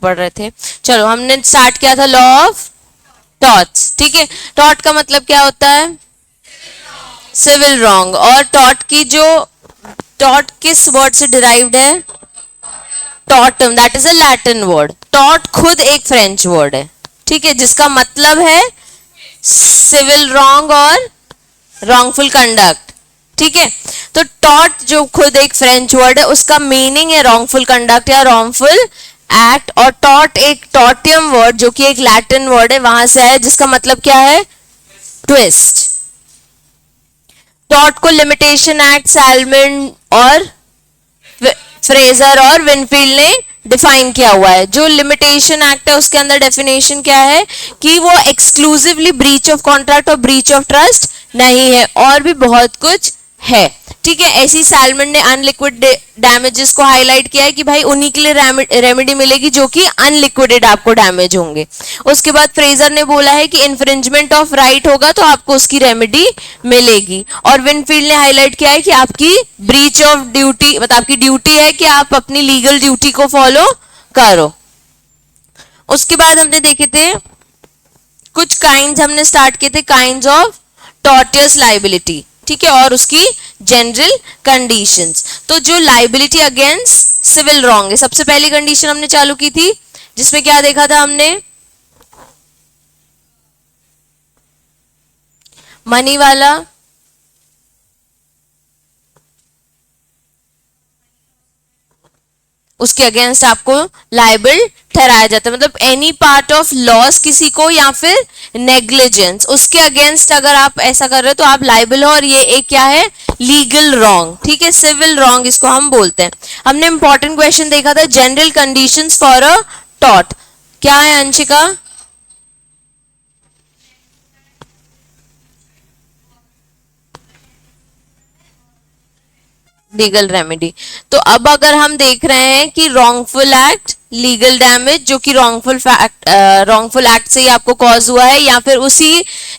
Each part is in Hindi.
पढ़ रहे थे। चलो हमने स्टार्ट किया था लॉ ऑफ टॉट्स, ठीक है। टॉट का मतलब क्या होता है? Civil wrong. और टॉट की जो टॉट किस वर्ड से डिराइव्ड है? Tatum, that is a Latin word. Taught खुद एक फ्रेंच वर्ड है, ठीक है, जिसका मतलब है सिविल रॉन्ग और रॉन्गफुल कंडक्ट, ठीक है। तो टॉट जो खुद एक फ्रेंच वर्ड है, उसका मीनिंग है रॉन्गफुल कंडक्ट या रॉन्गफुल एक्ट। और टॉट एक टॉटियम वर्ड जो कि एक लैटिन वर्ड है, वहां से है, जिसका मतलब क्या है? ट्विस्ट। टॉट को लिमिटेशन एक्ट सैलमन और फ्रेजर और विनफील्ड ने डिफाइन किया हुआ है। जो लिमिटेशन एक्ट है उसके अंदर डेफिनेशन क्या है कि वो एक्सक्लूसिवली ब्रीच ऑफ कॉन्ट्रैक्ट और ब्रीच ऑफ ट्रस्ट नहीं है, और भी बहुत कुछ है, ठीक है। ऐसी सैलमन ने अनलिक्विड डैमेजेस को हाईलाइट किया है कि भाई उन्हीं के लिए रेमेडी मिलेगी जो कि अनलिक्विडेड आपको डैमेज होंगे। उसके बाद फ्रेजर ने बोला है कि इन्फ्रिंजमेंट ऑफ राइट होगा तो आपको उसकी रेमेडी मिलेगी। और विनफील्ड ने हाईलाइट किया है कि आपकी ब्रीच ऑफ ड्यूटी, मतलब आपकी ड्यूटी है कि आप अपनी लीगल ड्यूटी को फॉलो करो। उसके बाद हमने देखे थे कुछ काइंड्स, हमने स्टार्ट किए थे काइंड्स ऑफ टॉर्टियस लाइबिलिटी, ठीक है, और उसकी जनरल कंडीशंस। तो जो लाइबिलिटी अगेंस्ट सिविल रॉन्ग है, सबसे पहली कंडीशन हमने चालू की थी, जिसमें क्या देखा था हमने? मनी वाला उसके अगेंस्ट आपको लाइबल ठहराया जाता है, मतलब एनी पार्ट ऑफ लॉस किसी को या फिर नेग्लिजेंस, उसके अगेंस्ट अगर आप ऐसा कर रहे हो तो आप लाइबल हो। और ये एक क्या है? लीगल रॉन्ग, ठीक है, सिविल रॉन्ग इसको हम बोलते हैं। हमने इंपॉर्टेंट क्वेश्चन देखा था general conditions for a taught. क्या है अंशिका? Legal remedy. तो अब अगर हम देख रहे हैं कि रॉन्गफुल एक्ट, लीगल डैमेज जो कि रॉन्गफुल एक्ट से ही आपको कॉज हुआ है, या फिर उसी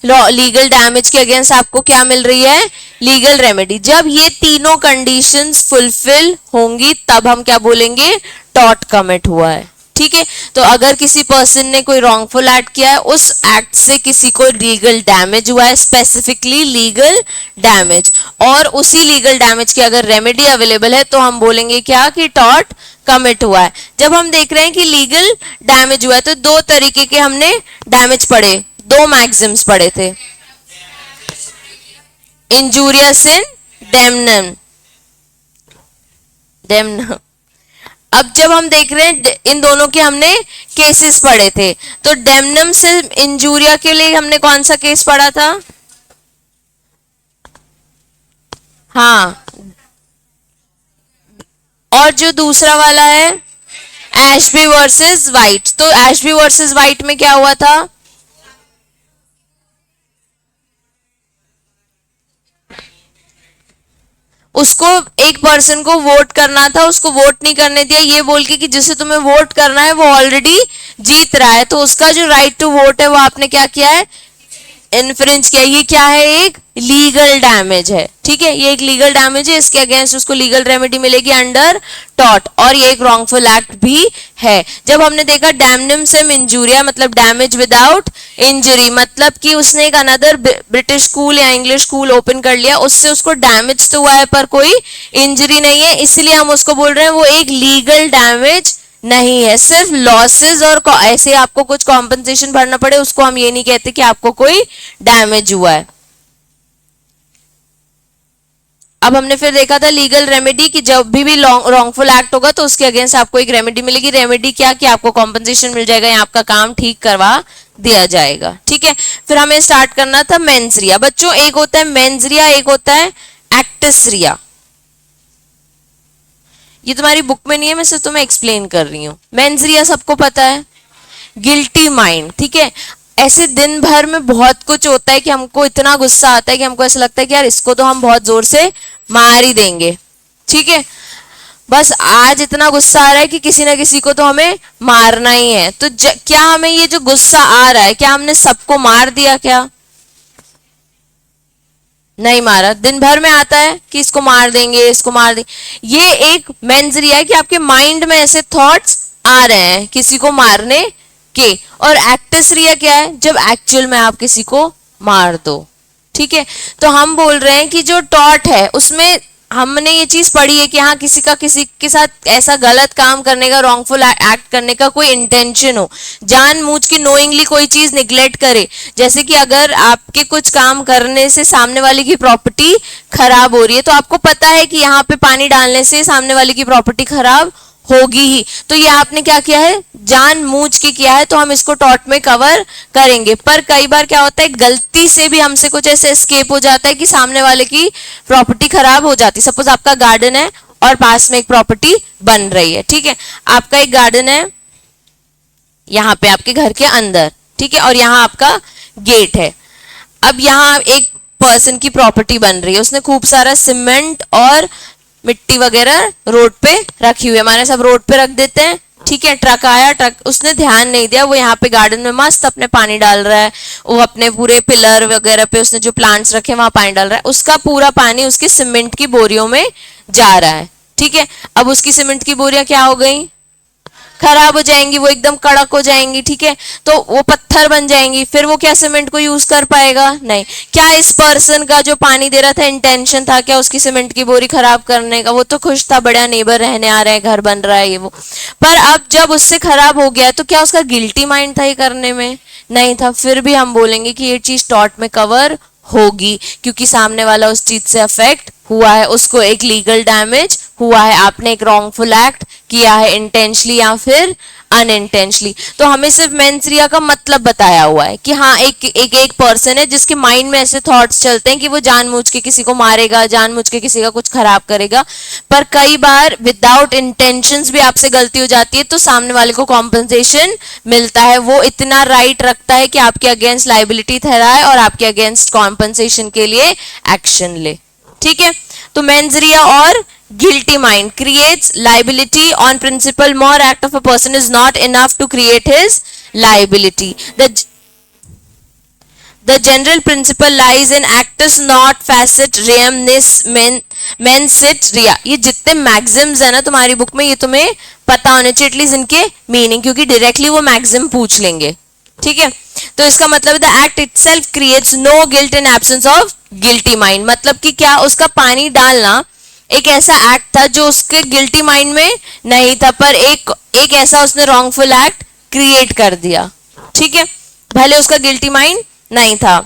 लीगल डैमेज के अगेंस्ट आपको क्या मिल रही है? Legal remedy. जब ये तीनों कंडीशंस फुलफिल होंगी तब हम क्या बोलेंगे? टॉट कमिट हुआ है, ठीक है। तो अगर किसी पर्सन ने कोई रॉन्गफुल एक्ट किया है, उस एक्ट से किसी को लीगल डैमेज हुआ है, स्पेसिफिकली लीगल डैमेज, और उसी लीगल डैमेज की अगर रेमेडी अवेलेबल है तो हम बोलेंगे क्या? कि टॉट कमिट हुआ है। जब हम देख रहे हैं कि लीगल डैमेज हुआ है तो दो तरीके के हमने डैमेज पढ़े, दो मैक्सिम्स पढ़े थे, इंजूरियस इन डेमनम। अब जब हम देख रहे हैं इन दोनों के हमने केसेस पढ़े थे, तो डेमनम से इंजूरिया के लिए हमने कौन सा केस पढ़ा था? हाँ, और जो दूसरा वाला है एशबी वर्सेस वाइट, तो एशबी वर्सेस वाइट में क्या हुआ था? उसको एक पर्सन को वोट करना था, उसको वोट नहीं करने दिया, ये बोल के कि जिसे तुम्हें वोट करना है वो ऑलरेडी जीत रहा है, तो उसका जो राइट टू वोट है वो आपने क्या किया है? इन्फ्रिंज किया। ये क्या है? एक लीगल डैमेज है, ठीक है, ये एक लीगल डैमेज है, इसके अगेंस्ट उसको लीगल रेमेडी मिलेगी अंडर टॉट, और ये एक रॉन्गफुल एक्ट भी है। जब हमने देखा डैमनम सेम इंजूरिया मतलब डैमेज विदाउट इंजरी, मतलब कि उसने एक अनदर ब्रिटिश स्कूल या इंग्लिश स्कूल ओपन कर लिया, उससे उसको डैमेज तो हुआ है पर कोई इंजरी नहीं है, इसलिए हम उसको बोल रहे हैं वो एक लीगल डैमेज नहीं है। सिर्फ लॉसेस और ऐसे आपको कुछ कॉम्पनसेशन भरना पड़े उसको हम ये नहीं कहते कि आपको कोई डैमेज हुआ है। अब हमने फिर देखा था लीगल रेमेडी कि जब भी रॉन्गफुल एक्ट होगा तो उसके अगेंस्ट आपको एक रेमेडी मिलेगी। रेमेडी क्या? कि आपको कॉम्पनसेशन मिल जाएगा या आपका काम ठीक करवा दिया जाएगा, ठीक है। फिर हमें स्टार्ट करना था मेंसरिया। बच्चों एक होता है मेंसरिया, एक होता है एक्टिसरिया। ये तुम्हारी बुक में नहीं है, मैं सिर्फ तुम्हें एक्सप्लेन कर रही हूँ। मेंसरिया सबको पता है, गिल्टी माइंड, ठीक है। ऐसे दिन भर में बहुत कुछ होता है कि हमको इतना गुस्सा आता है कि हमको ऐसा लगता है कि यार इसको तो हम बहुत जोर से मार ही देंगे, ठीक है, बस आज इतना गुस्सा आ रहा है कि किसी ना किसी को तो हमें मारना ही है। तो क्या हमें ये जो गुस्सा आ रहा है, क्या हमने सबको मार दिया? क्या नहीं मारा। दिन भर में आता है कि इसको मार देंगे, इसको मार देंगे। ये एक मेंसरिया है कि आपके माइंड में ऐसे थॉट्स आ रहे हैं किसी को मारने के, और एक्टस रिया क्या है, जब एक्चुअल में आप किसी को मार दो। ठीक है, तो हम बोल रहे हैं कि जो टॉट है उसमें हमने ये चीज पढ़ी है कि हाँ किसी के साथ ऐसा गलत काम करने का, रॉन्गफुल एक्ट करने का कोई इंटेंशन हो, जानबूझ के नोइंगली कोई चीज निग्लेक्ट करे। जैसे कि अगर आपके कुछ काम करने से सामने वाले की प्रॉपर्टी खराब हो रही है, तो आपको पता है कि यहाँ पे पानी डालने से सामने वाले की प्रॉपर्टी खराब होगी ही, तो ये आपने क्या किया है, जानबूझ के किया है, तो हम इसको टॉट में कवर करेंगे। पर कई बार क्या होता है, गलती से भी हमसे कुछ ऐसे एस्केप हो जाता है कि सामने वाले की प्रॉपर्टी खराब हो जाती है। सपोज आपका गार्डन है और पास में एक प्रॉपर्टी बन रही है। ठीक है, आपका एक गार्डन है यहाँ पे आपके घर के अंदर, ठीक है, और यहाँ आपका गेट है। अब यहाँ एक पर्सन की प्रॉपर्टी बन रही है, उसने खूब सारा सीमेंट और मिट्टी वगैरह रोड पे रखी हुई है, हमारे सब रोड पे रख देते हैं। ठीक है, ट्रक आया, ट्रक उसने ध्यान नहीं दिया, वो यहाँ पे गार्डन में मस्त अपने पानी डाल रहा है, वो अपने पूरे पिलर वगैरह पे उसने जो प्लांट्स रखे वहां पानी डाल रहा है, उसका पूरा पानी उसकी सीमेंट की बोरियों में जा रहा है। ठीक है, अब उसकी सीमेंट की बोरियां क्या हो गई, खराब हो जाएंगी, वो एकदम कड़क हो जाएंगी। ठीक है, तो वो पत्थर बन जाएंगी, फिर वो क्या सीमेंट को यूज कर पाएगा, नहीं। क्या इस पर्सन का जो पानी दे रहा था इंटेंशन था क्या उसकी सीमेंट की बोरी खराब करने का, वो तो खुश था, बढ़िया नेबर रहने आ रहे हैं, घर बन रहा है ये वो। पर अब जब उससे खराब हो गया तो क्या उसका गिल्टी माइंड था ये करने में, नहीं था। फिर भी हम बोलेंगे कि ये चीज टॉट में कवर होगी, क्योंकि सामने वाला उस चीज से अफेक्ट हुआ है, उसको एक लीगल डैमेज हुआ है, आपने एक रॉन्गफुल एक्ट किया है इंटेंशनली या फिर अनइंटेंशनली। तो हमें सिर्फ मेंस रिया का मतलब बताया हुआ है कि हाँ एक पर्सन है जिसके माइंड में ऐसे थॉट्स चलते हैं कि वो जानबूझ के किसी को मारेगा, जानबूझ के किसी का कुछ खराब करेगा। पर कई बार विदाउट इंटेंशंस भी आपसे गलती हो जाती है, तो सामने वाले को कॉम्पनसेशन मिलता है, वो इतना राइट रखता है कि आपके अगेंस्ट लाइबिलिटी ठहराए और आपके अगेंस्ट कॉम्पनसेशन के लिए एक्शन ले। ठीक है, तो मेंस रिया और guilty mind creates liability on principle. Mere act of a person is not enough to create his liability. The general principle lies in actus not facit reum nis mens sit rea. ये जितने मैक्सिम्स है ना तुम्हारी बुक में, ये तुम्हें पता होने चाहिए एटलीस्ट इनके मीनिंग, क्योंकि डायरेक्टली वो मैक्सिम पूछ लेंगे। ठीक है, तो इसका मतलब the act itself creates no guilt in absence of guilty mind. मतलब कि क्या, उसका पानी डालना एक ऐसा एक्ट था जो उसके गिल्टी माइंड में नहीं था, पर एक ऐसा उसने रॉन्गफुल एक्ट क्रिएट कर दिया। ठीक है, भले उसका गिल्टी माइंड नहीं था।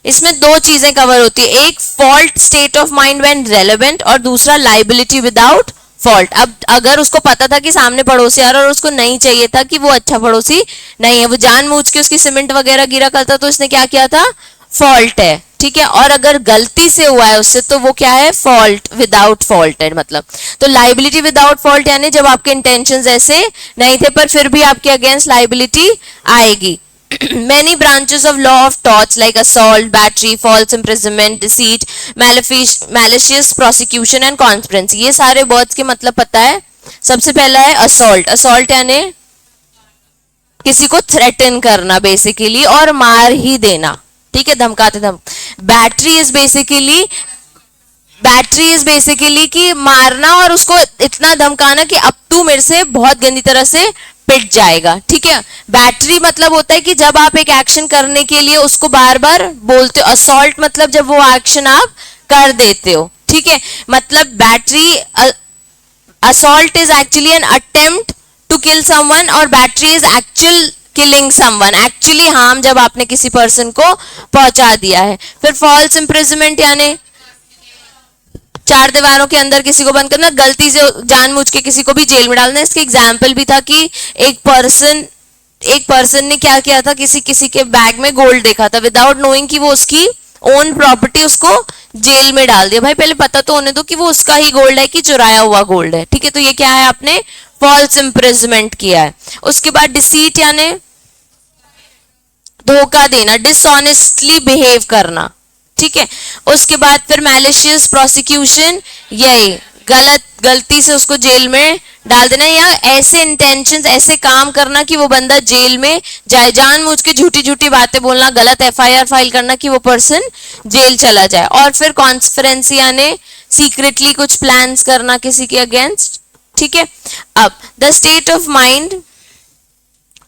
इसमें दो चीजें कवर होती है, एक fault state of mind when relevant और दूसरा लाइबिलिटी विदाउट फॉल्ट। अब अगर उसको पता था कि सामने पड़ोसी आ रहा और उसको नहीं चाहिए था कि वो अच्छा पड़ोसी नहीं है, वो जानबूझ के उसकी सीमेंट वगैरह गिरा करता, तो उसने क्या किया था, फॉल्ट है। ठीक है, और अगर गलती से हुआ है उससे तो वो क्या है, फॉल्ट विदाउट फॉल्ट है। मतलब तो लाइबिलिटी विदाउट फॉल्ट यानी जब आपके इंटेंशंस ऐसे नहीं थे पर फिर भी आपके अगेंस्ट लाइबिलिटी आएगी। Many branches of law of torts like assault, battery, false imprisonment, deceit, malicious prosecution and conspiracy, ये सारे वर्ड्स के मतलब पता है। सबसे पहला है असॉल्ट। असॉल्ट यानी किसी को थ्रेटन करना बेसिकली और मार ही देना। ठीक है, धमकाते धम। बैटरी इज बेसिकली कि मारना और उसको इतना धमकाना कि अब तू मेरे से बहुत गंदी तरह से पिट जाएगा। ठीक है, बैटरी मतलब होता है कि जब आप एक एक्शन करने के लिए उसको बार बार बोलते हो। असॉल्ट मतलब जब वो एक्शन आप कर देते हो। ठीक है, मतलब battery, assault is actually an attempt to kill someone और battery is actual killing someone, actually harm जब आपने किसी पर्सन को पहुंचा दिया है। फिर फॉल्स इम्प्रिजनमेंट यानी चार दीवारों के अंदर किसी को बंद करना, गलती से जानबूझ के किसी को भी जेल में डालना। इसके एग्जाम्पल भी था कि एक पर्सन ने क्या किया था, किसी के बैग में गोल्ड देखा था, विदाउट नोइंग कि वो उसकी ओन प्रॉपर्टी, उसको जेल में डाल दिया। भाई पहले पता तो होने दो कि वो उसका ही गोल्ड है कि चुराया हुआ गोल्ड है। ठीक है, तो ये क्या है, आपने फॉल्स इम्प्रिजमेंट किया है। उसके बाद डिसीट यानी धोखा देना, डिसऑनेस्टली बिहेव करना। ठीक है, उसके बाद फिर मैलिशियस प्रोसिक्यूशन, यही गलती से उसको जेल में डाल देना या ऐसे इंटेंशंस, ऐसे काम करना कि वो बंदा जेल में जाए, जानबूझ के झूठी झूठी बातें बोलना, गलत एफआईआर फाइल करना कि वो पर्सन जेल चला जाए। और फिर कॉन्स्पिरेंसी यानी सीक्रेटली कुछ प्लान्स करना किसी के अगेंस्ट। ठीक है। अब the state of mind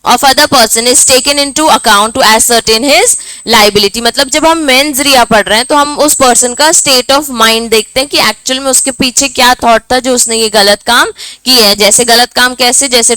of other person is taken into account to ascertain his liability। मतलब जब हम मेंस रिया पढ़ रहे हैं तो हम उस पर्सन का स्टेट ऑफ माइंड देखते हैं कि एक्चुअल में उसके पीछे क्या थॉट था जो उसने ये गलत काम किया है। जैसे गलत काम कैसे, जैसे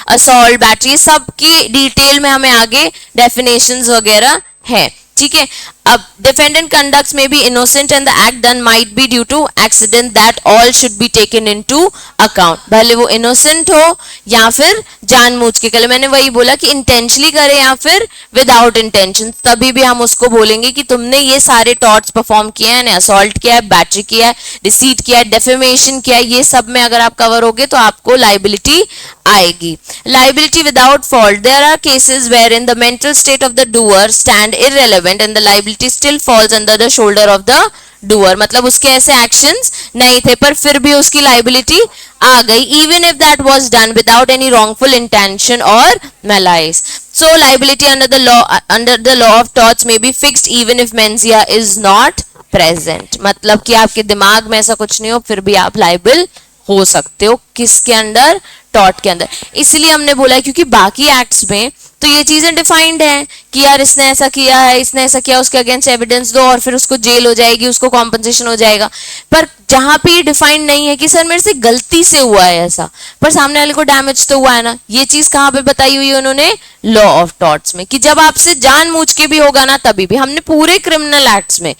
असॉल्ट, बैटरी, सब की डिटेल में हमें आगे डेफिनेशंस वगैरह है, ठीक है। अब defendant conducts may be innocent and the act done might be due to accident that all should be taken into account. भले वो इनोसेंट हो या फिर जानबूझ के करे, मैंने वही बोला कि इंटेंशनली करे या फिर विदाउट इंटेंशन, तभी भी हम उसको बोलेंगे कि तुमने ये सारे टॉर्ट्स परफॉर्म किए हैं, असॉल्ट किया है, बैटरी किया है, डिसीट किया है, डेफेमेशन किया है, ये सब में अगर आप कवर होगे तो आपको लाइबिलिटी आएगी। Liability without fault, there are cases where in the mental state of the doer stand irrelevant and the liability still falls under the shoulder of the doer। मतलब उसके ऐसे एक्शंस नहीं थे पर फिर भी उसकी लाइबिलिटी आ गई, even if that was done without any wrongful intention or malice। So liability under the law of torts may be fixed even if mens rea is not present। मतलब कि आपके दिमाग में ऐसा कुछ नहीं हो फिर भी आप लाइबल हो सकते हो, किसके अंदर, टॉर्ट के अंदर। इसलिए हमने बोला क्योंकि बाकी एक्ट्स में तो ये चीजें डिफाइंड है कि यार इसने ऐसा किया है, इसने ऐसा किया, उसके अगेंस्ट एविडेंस दो और फिर उसको जेल हो जाएगी, उसको कॉम्पनसेशन हो जाएगा। पर जहां पे ये डिफाइंड नहीं है कि सर मेरे से गलती से हुआ है ऐसा, पर सामने वाले को डैमेज तो हुआ है ना, ये चीज कहां पे बताई हुई है उन्होंने, लॉ ऑफ टॉर्ट्स में, कि जब आपसे जानबूझ के भी होगा ना तभी भी। हमने पूरे क्रिमिनल एक्ट्स में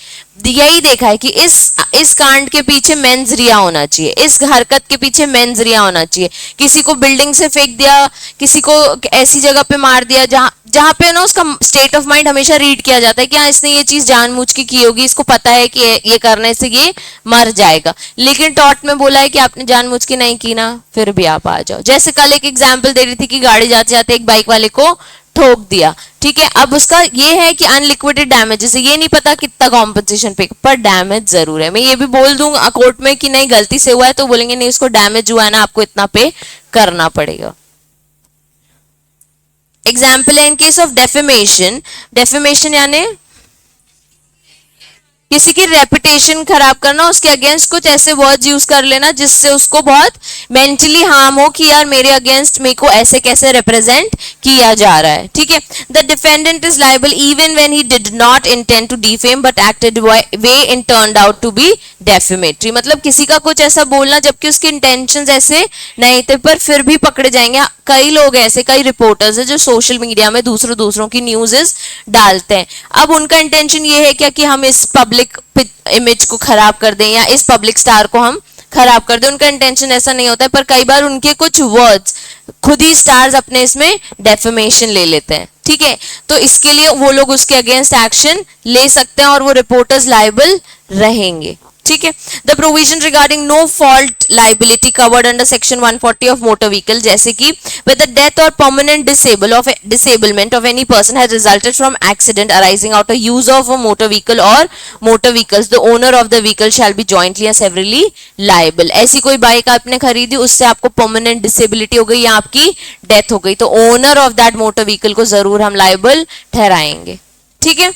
यही देखा है कि इस कांड के पीछे मेंस रिया होना चाहिए, इस हरकत के पीछे मेंस रिया होना चाहिए। किसी को बिल्डिंग से फेंक दिया, किसी को ऐसी जगह पे मार दिया जहां पे ना उसका स्टेट ऑफ माइंड हमेशा रीड किया जाता है कि हाँ इसने ये चीज जानबूझ के की होगी, इसको पता है कि ये करने से ये मर जाएगा। लेकिन टॉर्ट में बोला है कि आपने जानबूझ के नहीं की ना, फिर भी आप आ जाओ। जैसे कल एक एग्जाम्पल दे रही थी कि गाड़ी जाते जाते एक बाइक वाले को ठोक दिया, ठीक है। अब उसका ये है कि अनलिक्विडेड डैमेज है, ये नहीं पता कितना कॉम्पनसेशन पे, पर डैमेज जरूर है। मैं ये भी बोल दूंगा कोर्ट में कि नहीं गलती से हुआ है तो बोलेंगे नहीं उसको डैमेज हुआ है ना, आपको इतना पे करना पड़ेगा। एग्जाम्पल है in case of defamation, defamation यानी किसी की रेपुटेशन खराब करना, उसके अगेंस्ट कुछ ऐसे वर्ड्स यूज कर लेना जिससे उसको बहुत मेंटली हार्म हो कि यार मेरे अगेंस्ट मेरे को ऐसे कैसे रिप्रेजेंट किया जा रहा है, ठीक है। The defendant is liable even when he did not intend to defame but acted way in turned out to be defamatory. मतलब किसी का कुछ ऐसा बोलना जबकि उसके इंटेंशंस ऐसे नहीं थे पर फिर भी पकड़े जाएंगे। कई लोग ऐसे, कई रिपोर्टर्स है जो सोशल मीडिया में दूसरों की न्यूज़ डालते हैं। अब उनका इंटेंशन ये है क्या कि हम इस पब्लिक इमेज को खराब कर दें या इस पब्लिक स्टार को हम खराब कर दें, उनका इंटेंशन ऐसा नहीं होता है। पर कई बार उनके कुछ वर्ड्स खुद ही स्टार्स अपने इसमें डेफेमेशन ले लेते हैं, ठीक है। तो इसके लिए वो लोग उसके अगेंस्ट एक्शन ले सकते हैं और वो रिपोर्टर्स लायबल रहेंगे, ठीक है। The provision regarding no fault liability covered under section 140 of motor vehicle, जैसे कि with the death or permanent disablement of any person has resulted from accident arising out of use of a motor vehicle or motor vehicles, the owner of the vehicle shall be jointly and severally liable। ऐसी कोई बाइक आपने खरीदी, उससे आपको परमानेंट डिसेबिलिटी हो गई या आपकी डेथ हो गई तो owner of that motor vehicle को जरूर हम लाइबल ठहराएंगे, ठीक है।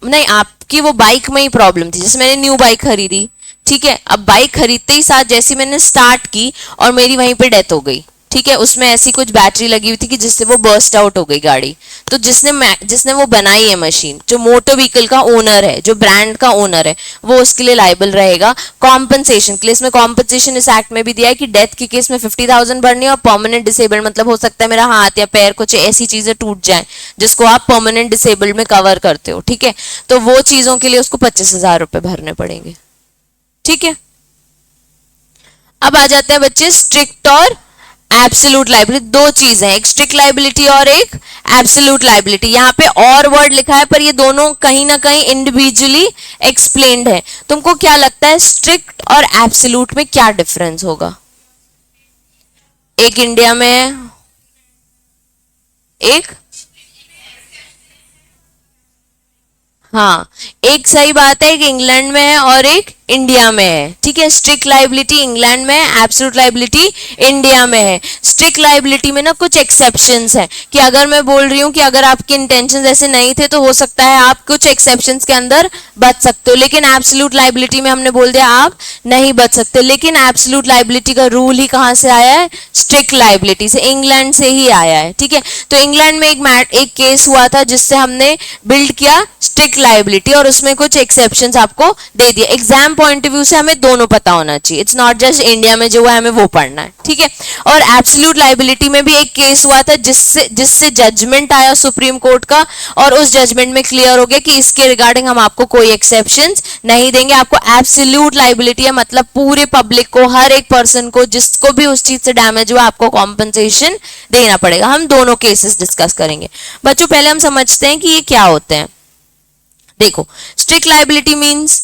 नहीं, आपकी वो बाइक में ही प्रॉब्लम थी, जैसे मैंने न्यू बाइक खरीदी, ठीक है। अब बाइक खरीदते ही साथ जैसे मैंने स्टार्ट की और मेरी वहीं पे डेथ हो गई, ठीक है। उसमें ऐसी कुछ बैटरी लगी हुई थी कि जिससे वो बर्स्ट आउट हो गई गाड़ी। तो जिसने वो बनाई है मशीन, जो मोटर व्हीकल का ओनर है, जो ब्रांड का ओनर है, वो उसके लिए लाइबल रहेगा। कॉम्पनसेशन के लिए इसमें कॉम्पनसेशन इस एक्ट में भी दिया है कि डेथ के केस में 50,000 भरनी है और परमानेंट डिसेबल्ड मतलब हो सकता है मेरा हाथ या पैर कुछ ऐसी चीजें टूट जाए जिसको आप परमानेंट डिसेबल्ड में कवर करते हो, ठीक है। तो वो चीजों के लिए उसको 25,000 रुपए भरने पड़ेंगे, ठीक है। अब आ जाते हैं बच्चे स्ट्रिक्ट और एब्सोल्यूट लाइबिलिटी। दो चीजें हैं, एक स्ट्रिक्ट लाइबिलिटी और एक एब्सोल्यूट लाइबिलिटी। यहाँ पे और वर्ड लिखा है पर ये दोनों कहीं ना कहीं इंडिविजुअली एक्सप्लेन्ड है। तुमको क्या लगता है स्ट्रिक्ट और एब्सोल्यूट में क्या डिफरेंस होगा? एक इंडिया में है, एक हाँ, एक सही बात है, एक इंग्लैंड में है और एक इंडिया में है, ठीक है। स्ट्रिक्ट लाइबिलिटी इंग्लैंड में है, एब्सोल्यूट लाइबिलिटी इंडिया में है। स्ट्रिक्ट लाइबिलिटी में ना कुछ एक्सेप्शंस हैं कि अगर मैं बोल रही हूँ कि अगर आपके इंटेंशंस ऐसे नहीं थे तो हो सकता है आप कुछ एक्सेप्शंस के अंदर बच सकते हो, लेकिन एब्सोल्यूट लाइबिलिटी में हमने बोल दिया आप नहीं बच सकते। लेकिन एब्सोल्यूट लाइबिलिटी का रूल ही कहाँ से आया है? स्ट्रिक्ट लाइबिलिटी से, इंग्लैंड से ही आया है, ठीक है। तो इंग्लैंड में एक केस हुआ था जिससे हमने बिल्ड किया स्ट्रिक्ट लाइबिलिटी और उसमें कुछ एक्सेप्शंस आपको दे दिए। एग्जाम पॉइंट ऑफ व्यू से हमें दोनों पता होना चाहिए, इट्स नॉट जस्ट इंडिया में जो है हमें वो पढ़ना है, ठीक है। और एब्सोल्यूट लाइबिलिटी में भी एक केस हुआ था जिससे जजमेंट आया सुप्रीम कोर्ट का और उस जजमेंट में क्लियर हो गया कि इसके रिगार्डिंग हम आपको कोई एक्सेप्शंस नहीं देंगे, आपको एब्सोल्यूट लाइबिलिटी है, मतलब पूरे पब्लिक को, हर एक पर्सन को जिसको भी उस चीज से डैमेज हुआ आपको कॉम्पनसेशन देना पड़ेगा। हम दोनों केसेस डिस्कस करेंगे। बच्चों पहले हम समझते हैं कि ये क्या होते हैं। देखो, strict liability means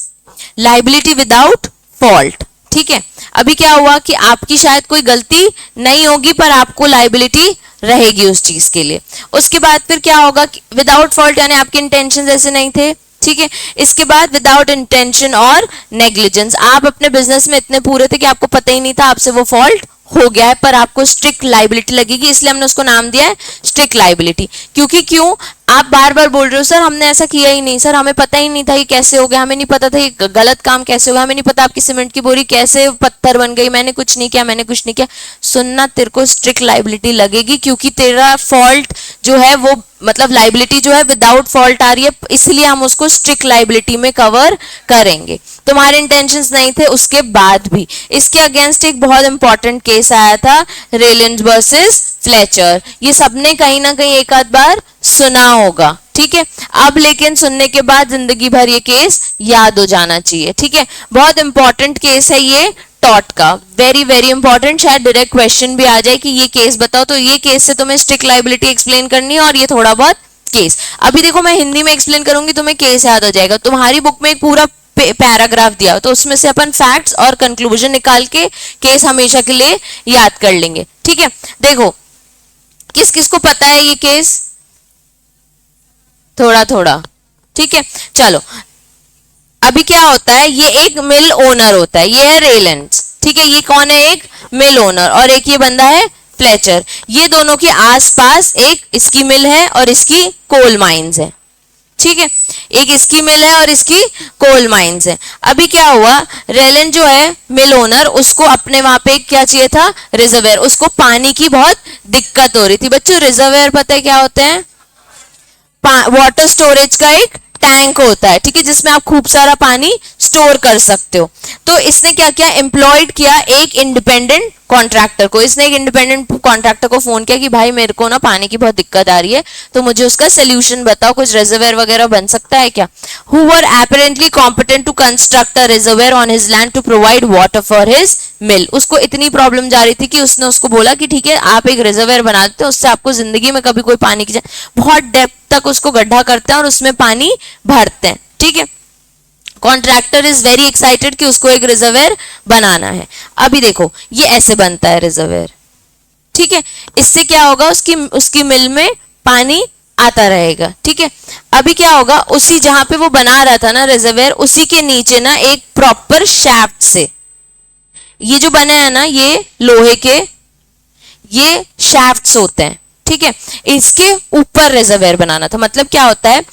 liability without fault, ठीक है। अभी क्या हुआ कि आपकी शायद कोई गलती नहीं होगी पर आपको लाइबिलिटी रहेगी उस चीज के लिए। उसके बाद फिर क्या होगा कि विदाउट फॉल्ट यानी आपके इंटेंशन ऐसे नहीं थे, ठीक है। इसके बाद विदाउट इंटेंशन और नेग्लिजेंस, आप अपने बिजनेस में इतने पूरे थे कि आपको पता ही नहीं था, आपसे वो फॉल्ट हो गया है पर आपको स्ट्रिक्ट लाइबिलिटी लगेगी, इसलिए हमने उसको नाम दिया है स्ट्रिक्ट लाइबिलिटी। क्योंकि क्यों आप बार बार बोल रहे हो सर हमने ऐसा किया ही नहीं, सर हमें पता ही नहीं था ये कैसे हो गया, हमें नहीं पता था ये गलत काम कैसे हो गया, हमें नहीं पता आपकी सीमेंट की बोरी कैसे पत्थर बन गई, मैंने कुछ नहीं किया, मैंने कुछ नहीं किया। सुनना, तेरे को स्ट्रिक्ट लाइबिलिटी लगेगी क्योंकि तेरा फॉल्ट जो है वो मतलब लाइबिलिटी जो है विदाउट फॉल्ट आ रही है, इसलिए हम उसको स्ट्रिक्ट लाइबिलिटी में कवर करेंगे। तुम्हारे इंटेंशंस नहीं थे उसके बाद भी। इसके अगेंस्ट एक बहुत इंपॉर्टेंट केस आया था, रेलैंड वर्सेस फ्लेचर। ये सबने कहीं ना कहीं एक आध बार सुना होगा, ठीक है। अब लेकिन सुनने के बाद जिंदगी भर ये केस याद हो जाना चाहिए, ठीक है। बहुत इंपॉर्टेंट केस है ये टॉट का, वेरी वेरी इंपॉर्टेंट। शायद डायरेक्ट क्वेश्चन भी आ जाए कि ये केस बताओ, तो ये केस से तुम्हें स्ट्रिक्ट लाइबिलिटी एक्सप्लेन करनी है और ये थोड़ा बहुत केस। अभी देखो मैं हिंदी में एक्सप्लेन करूंगी, तुम्हें केस याद हो जाएगा। तुम्हारी बुक में एक पूरा पैराग्राफ दिया हो तो उसमें से अपन फैक्ट्स और कंक्लूजन निकाल के केस हमेशा के लिए याद कर लेंगे, ठीक है। देखो किस किस को पता है ये केस, थोड़ा थोड़ा, ठीक है। चलो अभी क्या होता है, ये एक मिल ओनर होता है, ये है रेलैंड्स, ठीक है। ये कौन है? एक मिल ओनर, और एक ये बंदा है फ्लेचर। ये दोनों के आसपास एक इसकी मिल है और इसकी कोल माइंस है, ठीक है। एक इसकी मिल है और इसकी कोल माइंस है। अभी क्या हुआ, रेलैंड जो है मिल ओनर, उसको अपने वहां पे क्या चाहिए था? रिजर्वेयर। उसको पानी की बहुत दिक्कत हो रही थी। बच्चों रिजर्वेयर पता है क्या होते हैं? वाटर स्टोरेज का एक टैंक होता है, ठीक है, जिसमें आप खूब सारा पानी स्टोर कर सकते हो। तो इसने क्या किया, एम्प्लॉयड किया एक इंडिपेंडेंट कॉन्ट्रैक्टर को। इसने एक इंडिपेंडेंट कॉन्ट्रैक्टर को फोन किया कि भाई मेरे को ना पानी की बहुत दिक्कत आ रही है, तो मुझे उसका सोल्यूशन बताओ, कुछ रिजर्वेयर वगैरह बन सकता है क्या? Who were apparently competent to construct a reservoir on his land to provide water for his mill। उसको इतनी प्रॉब्लम जा रही थी कि उसने उसको बोला कि ठीक है आप एक रिजर्वेयर बना देते हो, उससे आपको जिंदगी में कभी कोई पानी की बहुत डेप्थ तक उसको गड्ढा करते हैं और उसमें पानी भरते हैं, ठीक है। कॉन्ट्रैक्टर इज वेरी एक्साइटेड कि उसको एक रिजर्वेयर बनाना है। अभी देखो ये ऐसे बनता है रिजर्वेयर, ठीक है। इससे क्या होगा, उसकी मिल में पानी आता रहेगा, ठीक है। अभी क्या होगा, उसी जहां पे वो बना रहा था ना रिजर्वेयर, उसी के नीचे ना एक प्रॉपर शैफ्ट से, ये जो बने हैं ना ये लोहे के, ये शैफ्ट्स होते हैं, ठीक है। इसके ऊपर रिजर्वेयर बनाना था। मतलब क्या होता है,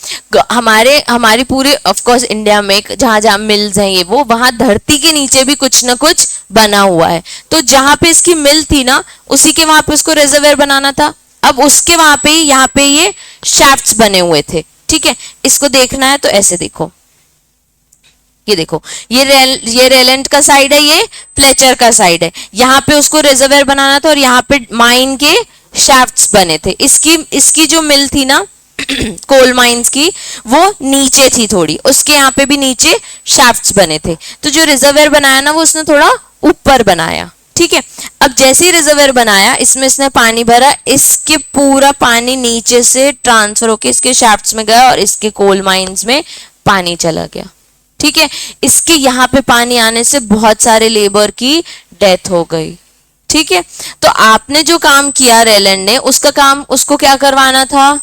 हमारी पूरे ऑफ कोर्स इंडिया में जहां जहां मिल्स हैं ये वो, वहां धरती के नीचे भी कुछ ना कुछ बना हुआ है। तो जहां पे इसकी मिल थी ना, उसी के वहां पे उसको रिजर्वेयर बनाना था। अब उसके वहां पे यहाँ पे ये शैफ्ट्स बने हुए थे, ठीक है। इसको देखना है तो ऐसे देखो, ये देखो ये रेलैंड का साइड है, ये फ्लेचर का साइड है। यहाँ पे उसको रिजर्वेयर बनाना था और यहाँ पे माइन के शैफ्ट्स बने थे। इसकी जो मिल थी ना कोल माइंस की, वो नीचे थी थोड़ी, उसके यहाँ पे भी नीचे शैफ्ट्स बने थे। तो जो रिजर्वेयर बनाया ना वो उसने थोड़ा ऊपर बनाया, ठीक है। अब जैसे ही रिजर्वेयर बनाया, इसमें इसने पानी भरा, इसके पूरा पानी नीचे से ट्रांसफर होके इसके शैफ्ट्स में गया और इसके कोल माइंस में पानी चला गया, ठीक है। इसके यहाँ पे पानी आने से बहुत सारे लेबर की डेथ हो गई, ठीक है। तो आपने जो काम किया रेलैंड ने, उसका काम उसको क्या करवाना था?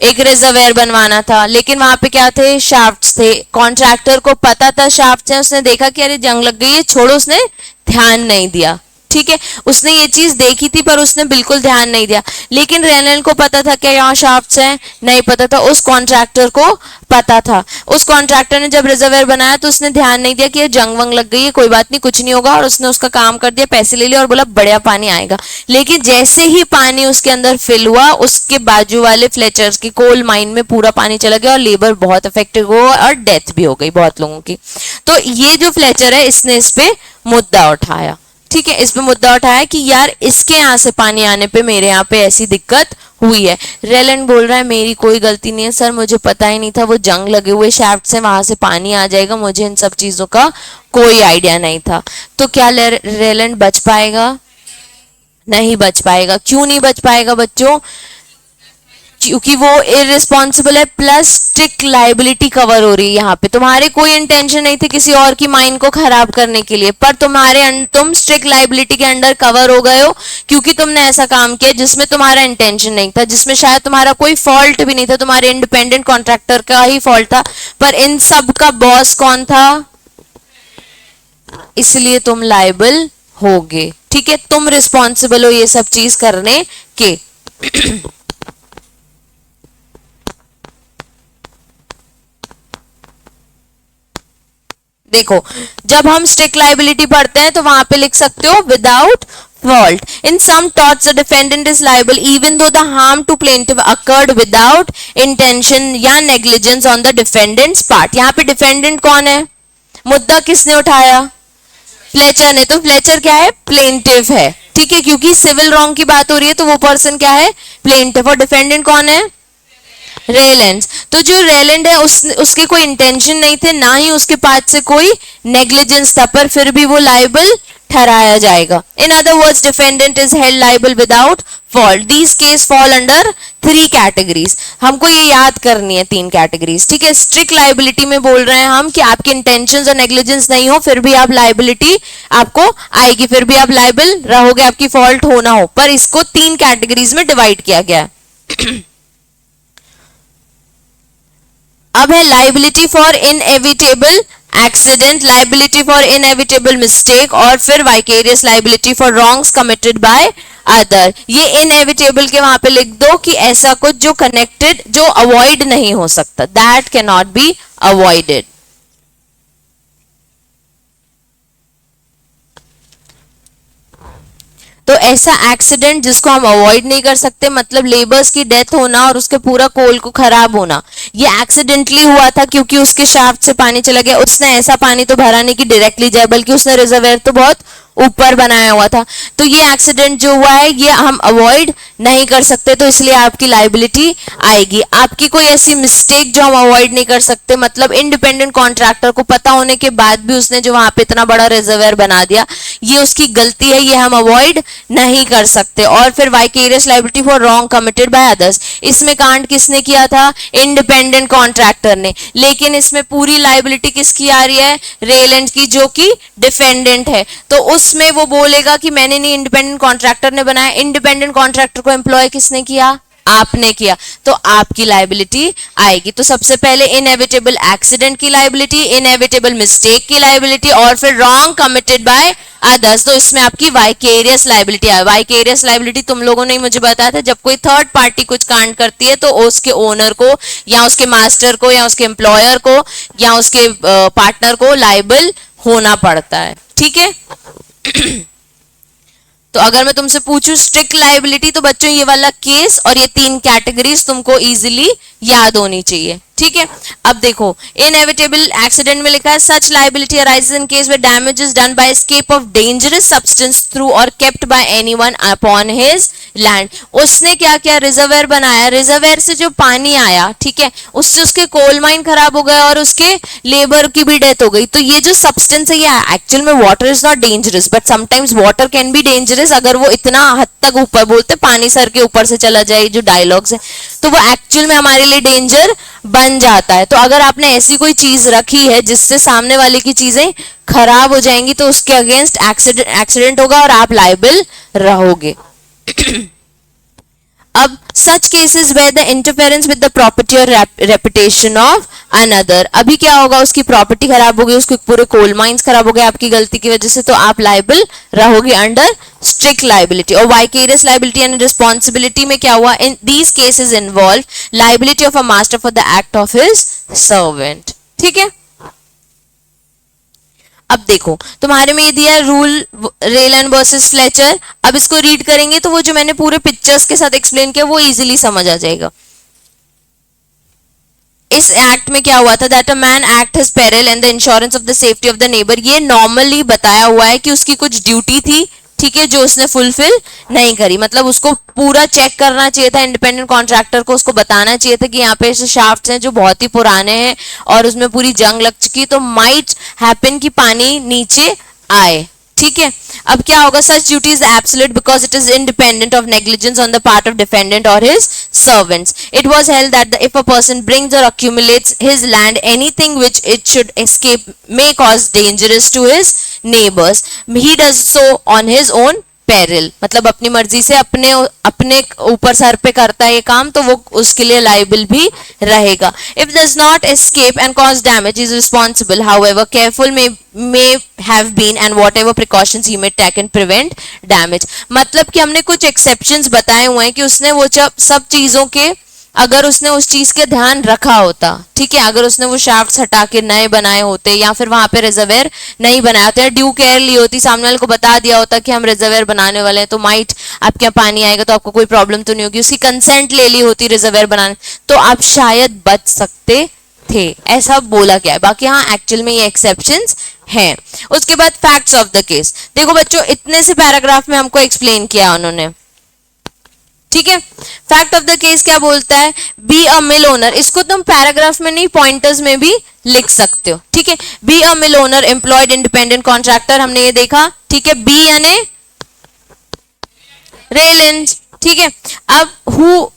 एक रिजर्वेयर बनवाना था, लेकिन वहां पे क्या थे, शाफ्ट्स थे। कॉन्ट्रैक्टर को पता था शाफ्ट्स हैं, उसने देखा कि अरे जंग लग गई है, छोड़ो, उसने ध्यान नहीं दिया। ठीक है, उसने ये चीज देखी थी पर उसने बिल्कुल ध्यान नहीं दिया। लेकिन रेनल्ड को पता था कि यहाँ शाफ्ट्स हैं, नहीं पता था। उस कॉन्ट्रैक्टर को पता था। उस कॉन्ट्रैक्टर ने जब रिजर्वेयर बनाया तो उसने ध्यान नहीं दिया कि ये जंग वंग लग गई है, कोई बात नहीं, कुछ नहीं होगा, और उसने उसका काम कर दिया, पैसे ले लिए और बोला बढ़िया पानी आएगा। लेकिन जैसे ही पानी उसके अंदर फिल हुआ, उसके बाजू वाले फ्लेचर्स की कोल माइन में पूरा पानी चला गया और लेबर बहुत अफेक्टेड हुआ और डेथ भी हो गई बहुत लोगों की। तो ये जो फ्लेचर है, इसने इस पे मुद्दा उठाया। ठीक है, इस पे मुद्दा उठाया कि यार इसके यहाँ से पानी आने पे मेरे यहाँ पे ऐसी दिक्कत हुई है। रेलैंड बोल रहा है मेरी कोई गलती नहीं है सर, मुझे पता ही नहीं था वो जंग लगे हुए शाफ्ट से वहां से पानी आ जाएगा, मुझे इन सब चीजों का कोई आइडिया नहीं था। तो क्या रेलैंड बच पाएगा? नहीं बच पाएगा। क्यों नहीं बच पाएगा बच्चों? क्योंकि वो इररिस्पॉन्सिबल है, प्लस स्ट्रिक्ट लाइबिलिटी कवर हो रही है। यहाँ पे तुम्हारे कोई इंटेंशन नहीं थी किसी और की माइंड को खराब करने के लिए, पर तुम स्ट्रिक्ट लाइबिलिटी के अंडर कवर हो गए हो क्योंकि तुमने ऐसा काम किया जिसमें तुम्हारा इंटेंशन नहीं था, जिसमें शायद तुम्हारा कोई फॉल्ट भी नहीं था, तुम्हारे इंडिपेंडेंट कॉन्ट्रैक्टर का ही फॉल्ट था, पर इन सब का बॉस कौन था? इसलिए तुम लाइबल होगे। ठीक है, तुम रिस्पॉन्सिबल हो ये सब चीज करने के। देखो, जब हम स्ट्रिक्ट लाइबिलिटी पढ़ते हैं तो वहां पे लिख सकते हो without fault. In some torts, the defendant is liable even though the harm to plaintiff occurred without intention या negligence on the defendant's part. यहाँ पे defendant कौन है? मुद्दा किसने उठाया? फ्लेचर ने। तो फ्लेचर क्या है? प्लेंटिफ है। ठीक है, क्योंकि सिविल रॉन्ग की बात हो रही है तो वो पर्सन क्या है? प्लेंटिफ। और डिफेंडेंट कौन है? रेलैंड। तो जो रेलैंड है उसके कोई इंटेंशन नहीं थे, ना ही उसके पास से कोई नेग्लिजेंस था, पर फिर भी वो लाइबल ठहराया जाएगा। In other words defendant is held liable without fault. These case fall under 3 categories. हमको ये याद करनी है 3 कैटेगरीज। ठीक है, स्ट्रिक्ट लाइबिलिटी में बोल रहे हैं हम कि आपके इंटेंशंस और नेग्लिजेंस नहीं हो फिर भी आप लाइबिलिटी आपको आएगी, फिर भी आप लाइबल रहोगे, आपकी फॉल्ट हो ना हो, पर इसको 3 कैटेगरीज में डिवाइड किया गया है। अब है liability for inevitable accident, liability for inevitable mistake, और फिर vicarious liability for wrongs committed by other. ये इनएविटेबल के वहां पे लिख दो कि ऐसा कुछ जो कनेक्टेड, जो अवॉइड नहीं हो सकता, that can not be avoided. तो ऐसा एक्सीडेंट जिसको हम अवॉइड नहीं कर सकते, मतलब लेबर्स की डेथ होना और उसके पूरा कोल को खराब होना, ये एक्सीडेंटली हुआ था क्योंकि उसके शाफ्ट से पानी चला गया। उसने ऐसा पानी तो भरा नहीं कि डायरेक्टली जाए, बल्कि उसने रिजर्वेयर तो बहुत ऊपर बनाया हुआ था। तो ये एक्सीडेंट जो हुआ है ये हम अवॉइड नहीं कर सकते, तो इसलिए आपकी लाइबिलिटी आएगी। आपकी कोई ऐसी मिस्टेक जो हम अवॉइड नहीं कर सकते, मतलब इंडिपेंडेंट कॉन्ट्रैक्टर को पता होने के बाद भी उसने जो वहां पे इतना बड़ा रिजर्वेयर बना दिया, ये उसकी गलती है, ये हम अवॉइड नहीं कर सकते। और फिर vicarious liability for wrong committed by others, इसमें कांड किसने किया था? इंडिपेंडेंट कॉन्ट्रैक्टर ने। लेकिन इसमें पूरी लाइबिलिटी किसकी आ रही है? रेलैंड की, जो कि डिफेंडेंट है। तो उसमें वो बोलेगा कि मैंने नहीं, इंडिपेंडेंट कॉन्ट्रैक्टर ने बनाया। इंडिपेंडेंट कॉन्ट्रैक्टर को एम्प्लॉय किसने किया? आपने किया, तो आपकी लाइबिलिटी आएगी। तो सबसे पहले इनएविटेबल एक्सीडेंट की लाइबिलिटी, इनएविटेबल मिस्टेक की लाइबिलिटी, और फिर रॉन्ग कमिटेड बाय अदर्स। तो इसमें आपकी वाइकेरियस लाइबिलिटी है। वाइकेरियस लाइबिलिटी तुम लोगों ने मुझे बताया था, जब कोई थर्ड पार्टी कुछ कांड करती है तो उसके ओनर को या उसके मास्टर को या उसके एम्प्लॉयर को या उसके पार्टनर को लाइबल होना पड़ता है। ठीक है। तो अगर मैं तुमसे पूछूं स्ट्रिक्ट लाइबिलिटी, तो बच्चों ये वाला केस और ये 3 कैटेगरीज तुमको इजीली याद होनी चाहिए। ठीक है, अब देखो इनएविटेबल एक्सीडेंट में लिखा है such liability arises in case where damage is done by escape of dangerous substance through और kept by anyone upon his land. उसने क्या किया? रिजर्वेयर बनाया, रिजर्वेयर से जो पानी आया, ठीक है, उससे उसके कोल माइन खराब हो गया और उसके लेबर की भी डेथ हो गई। तो ये जो सब्सटेंस है, ये एक्चुअल में water is not dangerous, but sometimes water can be dangerous अगर वो इतना हद तक ऊपर, बोलते पानी सर के ऊपर से चला जाए, जो डायलॉग्स है, तो वो एक्चुअल में हमारे लिए डेंजर बन जाता है। तो अगर आपने ऐसी कोई चीज रखी है जिससे सामने वाले की चीजें खराब हो जाएंगी, तो उसके अगेंस्ट एक्सीडेंट होगा और आप लायबल रहोगे। अब such cases where the interference with the property और रेपुटेशन ऑफ अनदर, अभी क्या होगा, उसकी प्रॉपर्टी खराब होगी, उसके पूरे कोल माइंस खराब हो गए आपकी गलती की वजह से, तो आप लाइबल रहोगे अंडर स्ट्रिक्ट लाइबिलिटी। और वाइकेरियस लाइबिलिटी एंड रिस्पॉन्सिबिलिटी में क्या हुआ, in these cases involve liability of a master for the act of his servant. ठीक है, अब देखो तुम्हारे में ये दिया रूल रेलन वर्सेस फ्लेचर, अब इसको रीड करेंगे तो वो जो मैंने पूरे पिक्चर्स के साथ एक्सप्लेन किया वो इजीली समझ आ जाएगा। इस एक्ट में क्या हुआ था, that a man act his peril and the insurance of the safety of the neighbour, ये नॉर्मली बताया हुआ है कि उसकी कुछ ड्यूटी थी, ठीक है, जो उसने फुलफिल नहीं करी, मतलब उसको पूरा चेक करना चाहिए था, इंडिपेंडेंट कॉन्ट्रैक्टर को उसको बताना चाहिए था कि यहाँ पे ऐसे शाफ्ट्स हैं जो बहुत ही पुराने हैं और उसमें पूरी जंग लग चुकी, तो माइट हैपन कि पानी नीचे आए। ठीक है, अब क्या होगा, such duty is absolute because it is independent of negligence on the part of defendant और his servants. It was held that if a person brings और accumulates his land anything which it should escape may cause dangerous to his neighbors, he does so on his own peril, मतलब अपनी मर्जी से अपने अपने ऊपर सर पे करता है ये काम, तो वो उसके लिए लाइबल भी रहेगा। If does not escape and cause damage is responsible, however careful may have been and whatever precautions he may take and prevent damage, मतलब कि हमने कुछ exceptions बताए हुए हैं कि उसने वो सब चीजों के अगर उसने उस चीज के ध्यान रखा होता, ठीक है, अगर उसने वो शाफ्ट्स हटा के नए बनाए होते या फिर वहां पे रिजर्वेयर नहीं बनाया होता, ड्यू केयर ली होती, सामने वाले को बता दिया होता कि हम रिजर्वेयर बनाने वाले हैं, तो माइट आपके यहाँ पानी आएगा तो आपको कोई प्रॉब्लम तो नहीं होगी, उसकी कंसेंट ले ली होती रिजर्वेयर बनाने, तो आप शायद बच सकते थे, ऐसा बोला गया है। बाकी हाँ एक्चुअल में ये एक्सेप्शंस हैं। उसके बाद फैक्ट्स ऑफ द केस, देखो बच्चों इतने से पैराग्राफ में हमको एक्सप्लेन किया उन्होंने, ठीक है। फैक्ट ऑफ द केस क्या बोलता है, बी अ मिल ओनर, इसको तुम पैराग्राफ में नहीं पॉइंटर्स में भी लिख सकते हो, ठीक है। Be a mill owner employed independent contractor, हमने ये देखा, ठीक है, बी यानी रेलैंड, ठीक है। अब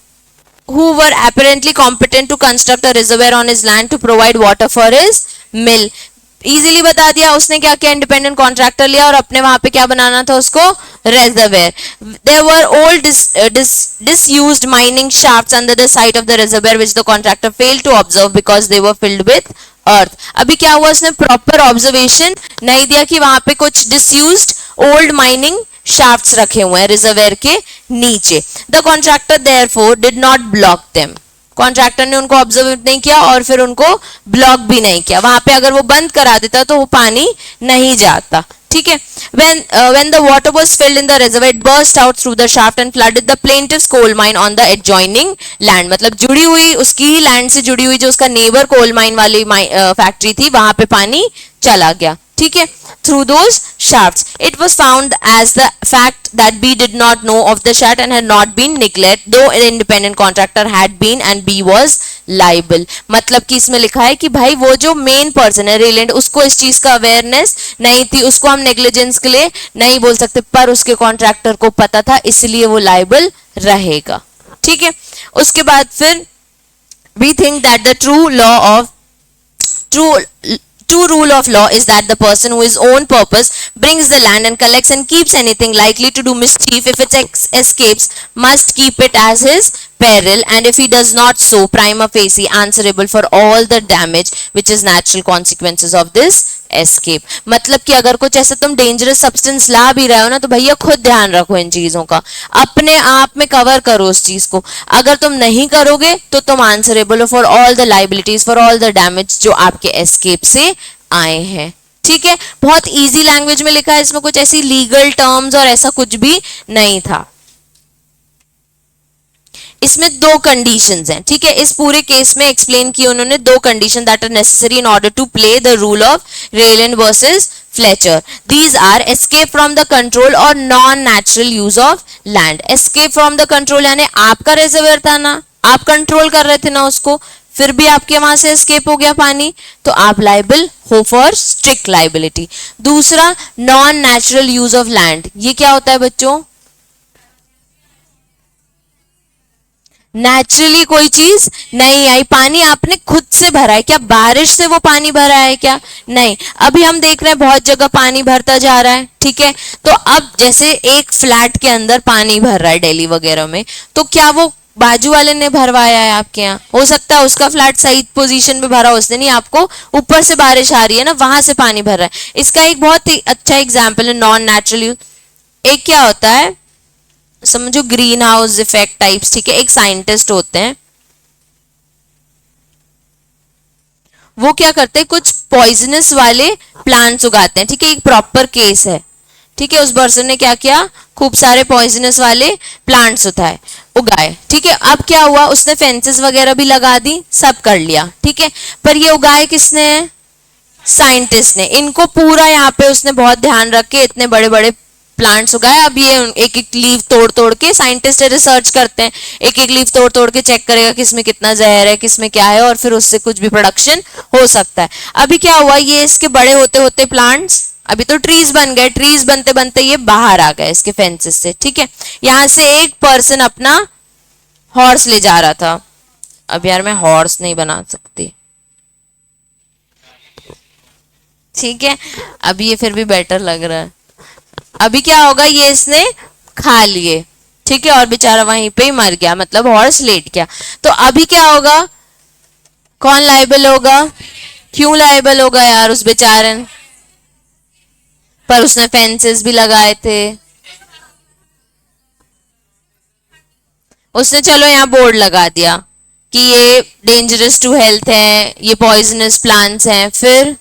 who were apparently competent to construct a reservoir on his land to provide water for his mill, easily बता दिया, उसने क्या किया, इंडिपेंडेंट कॉन्ट्रैक्टर लिया और अपने वहां पे क्या बनाना था उसको, reservoir. There were old disused mining shafts under the site of the reservoir which the contractor failed to observe because they were filled with earth. अभी क्या हुआ, उसने प्रॉपर ऑब्जर्वेशन नहीं दिया कि वहां पे कुछ डिसयूज्ड ओल्ड माइनिंग शाफ्ट्स रखे हुए हैं रिजर्वेयर के नीचे। The contractor therefore did not block them, contractor ने उनको ऑब्जर्व नहीं किया और फिर उनको ब्लॉक भी नहीं किया, वहां पे अगर वो बंद करा देता तो वो पानी नहीं जाता, ठीक है। when the water was filled in the reservoir it burst out through the shaft and flooded the plaintiff's coal mine on the adjoining land, मतलब जुड़ी हुई उसकी ही लैंड से जुड़ी हुई जो उसका नेबर कोल माइन वाली फैक्ट्री थी वहां पे पानी चला गया, ठीक है, through those shafts. It was found as the fact that B did not know of the shaft and had not been declared, though an independent contractor had been and B was liable. मतलब कि इसमें लिखा है कि भाई वो जो मेन पर्सन है रेलैंड, उसको इस चीज का अवेयरनेस नहीं थी, उसको हम नेग्लिजेंस के लिए नहीं बोल सकते, पर उसके कॉन्ट्रैक्टर को पता था, इसलिए वो लाइबल रहेगा, ठीक है। उसके बाद फिर we think that the true rule of law is that the person who his own purpose brings the land and collects and keeps anything likely to do mischief if it escapes must keep it as his peril, and if he does not so prima facie answerable for all the damage which is natural consequences of this escape. मतलब कि अगर कुछ ऐसा तुम डेंजरस सब्सटेंस ला भी रहे हो ना, तो भैया खुद ध्यान रखो इन चीजों का, अपने आप में कवर करो उस चीज को, अगर तुम नहीं करोगे तो तुम आंसरेबल हो for all the liabilities, for all the damage जो आपके एस्केप से आए हैं, ठीक है। बहुत इजी लैंग्वेज में लिखा है, इसमें कुछ ऐसी लीगल टर्म्स और ऐसा कुछ भी नहीं था। इसमें दो कंडीशंस हैं, ठीक है, इस पूरे केस में एक्सप्लेन की उन्होंने दो condition that are necessary in order to play the rule of Rylands versus Fletcher. These are escape from the control और non natural use of land. Escape from the control यानी आपका रिजर्वर था ना, आप कंट्रोल कर रहे थे ना उसको, फिर भी आपके वहां से एस्केप हो गया पानी, तो आप लाइबल हो फॉर स्ट्रिक्ट लाइबिलिटी। दूसरा non natural use of land, ये क्या होता है बच्चों, नेचुरली कोई चीज नहीं आई, पानी आपने खुद से भरा है क्या? बारिश से वो पानी भरा है क्या? नहीं। अभी हम देख रहे हैं बहुत जगह पानी भरता जा रहा है, ठीक है। तो अब जैसे एक फ्लैट के अंदर पानी भर रहा है दिल्ली वगैरह में, तो क्या वो बाजू वाले ने भरवाया है आपके यहाँ? हो सकता है उसका फ्लैट सही पोजीशन पे भरा, उसने नहीं, आपको ऊपर से बारिश आ रही है ना, वहां से पानी भर रहा है। इसका एक बहुत ही अच्छा एग्जाम्पल है नॉन नेचुरल। एक क्या होता है, समझो ग्रीन हाउस इफेक्ट टाइप्स, ठीक है। एक साइंटिस्ट होते हैं, वो क्या करते हैं, कुछ पॉइजनस वाले प्लांट्स उगाते हैं, ठीक है। एक प्रॉपर केस है, ठीक है। उस पर्सन ने क्या किया, खूब सारे पॉइजनस वाले प्लांट्स उगाए, ठीक है। अब क्या हुआ, उसने फेंसेस वगैरह भी लगा दी, सब कर लिया, ठीक है। पर ये उगाए किसने है? साइंटिस्ट ने। इनको पूरा यहाँ पे उसने बहुत ध्यान रख के इतने बड़े बड़े प्लांट्स उगाए। अब ये एक एक लीव तोड़ तोड़ के, साइंटिस्ट रिसर्च करते हैं, एक एक लीव तोड़ तोड़ के चेक करेगा किसमें कितना जहर है, किसमें क्या है, और फिर उससे कुछ भी प्रोडक्शन हो सकता है। अभी क्या हुआ, ये इसके बड़े होते होते प्लांट्स अभी तो ट्रीज बन गए, ट्रीज बनते बनते ये बाहर आ गए इसके फेंसेस से, ठीक है। यहां से एक पर्सन अपना हॉर्स ले जा रहा था। अब यार मैं हॉर्स नहीं बना सकती, ठीक है। अब ये फिर भी बेटर लग रहा है। अभी क्या होगा, ये इसने खा लिए, ठीक है, और बेचारा वहीं पे ही मर गया, मतलब हॉर्स लेट गया। तो अभी क्या होगा, कौन लायबल होगा? क्यों लायबल होगा यार उस बेचारे? पर उसने फेंसेस भी लगाए थे, उसने चलो यहाँ बोर्ड लगा दिया कि ये डेंजरस टू हेल्थ है, ये पॉइजनस प्लांट्स हैं, फिर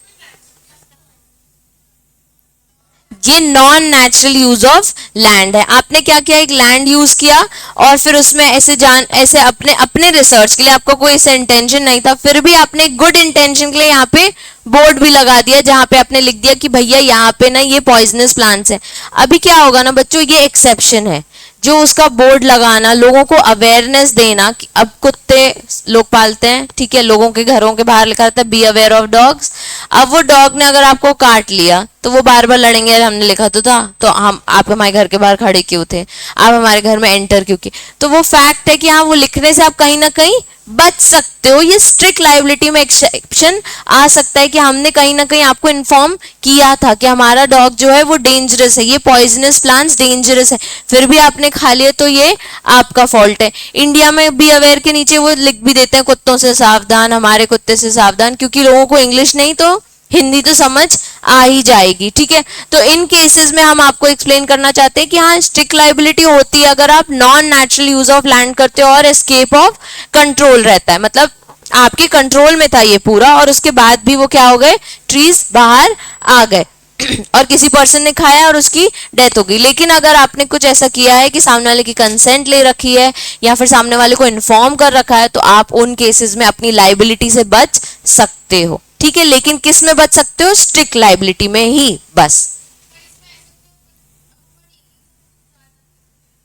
ये non natural use of land है। आपने क्या किया, एक लैंड यूज किया और फिर उसमें ऐसे अपने अपने रिसर्च के लिए, आपका कोई ऐसा इंटेंशन नहीं था, फिर भी आपने गुड इंटेंशन के लिए यहाँ पे बोर्ड भी लगा दिया, जहां पे आपने लिख दिया कि भैया यहाँ पे ना ये पॉइजनस प्लांट्स हैं। अभी क्या होगा ना बच्चों, ये एक्सेप्शन है, जो उसका बोर्ड लगाना, लोगों को अवेयरनेस देना कि अब कुत्ते लोग पालते हैं, ठीक है, लोगों के घरों के बाहर लिखा रहता है बी अवेयर ऑफ डॉग्स। अब वो डॉग ने अगर आपको काट लिया तो वो बार बार लड़ेंगे, हमने लिखा तो था, तो हम आप हमारे घर के बाहर खड़े क्यों थे, आप हमारे घर में एंटर क्यों किए? तो वो फैक्ट है कि हाँ, वो लिखने से आप कहीं ना कहीं बच सकते हो। ये स्ट्रिक्ट लाइबिलिटी में एक्सेप्शन आ सकता है कि हमने कहीं ना कहीं आपको इन्फॉर्म किया था कि हमारा डॉग जो है वो डेंजरस है, ये पॉइजनस प्लांट्स डेंजरस है, फिर भी आपने खा लिया, तो ये आपका फॉल्ट है। इंडिया में बी अवेयर के नीचे वो लिख भी देते हैं कुत्तों से सावधान, हमारे कुत्ते से सावधान, क्योंकि लोगों को इंग्लिश नहीं तो हिंदी तो समझ आ ही जाएगी, ठीक है। तो इन केसेस में हम आपको एक्सप्लेन करना चाहते हैं कि हाँ, स्ट्रिक्ट लाइबिलिटी होती है अगर आप non natural use of land करते हो और एस्केप ऑफ कंट्रोल रहता है, मतलब आपके कंट्रोल में था ये पूरा और उसके बाद भी वो क्या हो गए, ट्रीज बाहर आ गए और किसी पर्सन ने खाया और उसकी डेथ हो गई। लेकिन अगर आपने कुछ ऐसा किया है कि सामने वाले की कंसेंट ले रखी है या फिर सामने वाले को इन्फॉर्म कर रखा है, तो आप उन केसेस में अपनी लाइबिलिटी से बच सकते हो, ठीक है। लेकिन किस में बच सकते हो? स्ट्रिक्ट लाइबिलिटी में ही बस।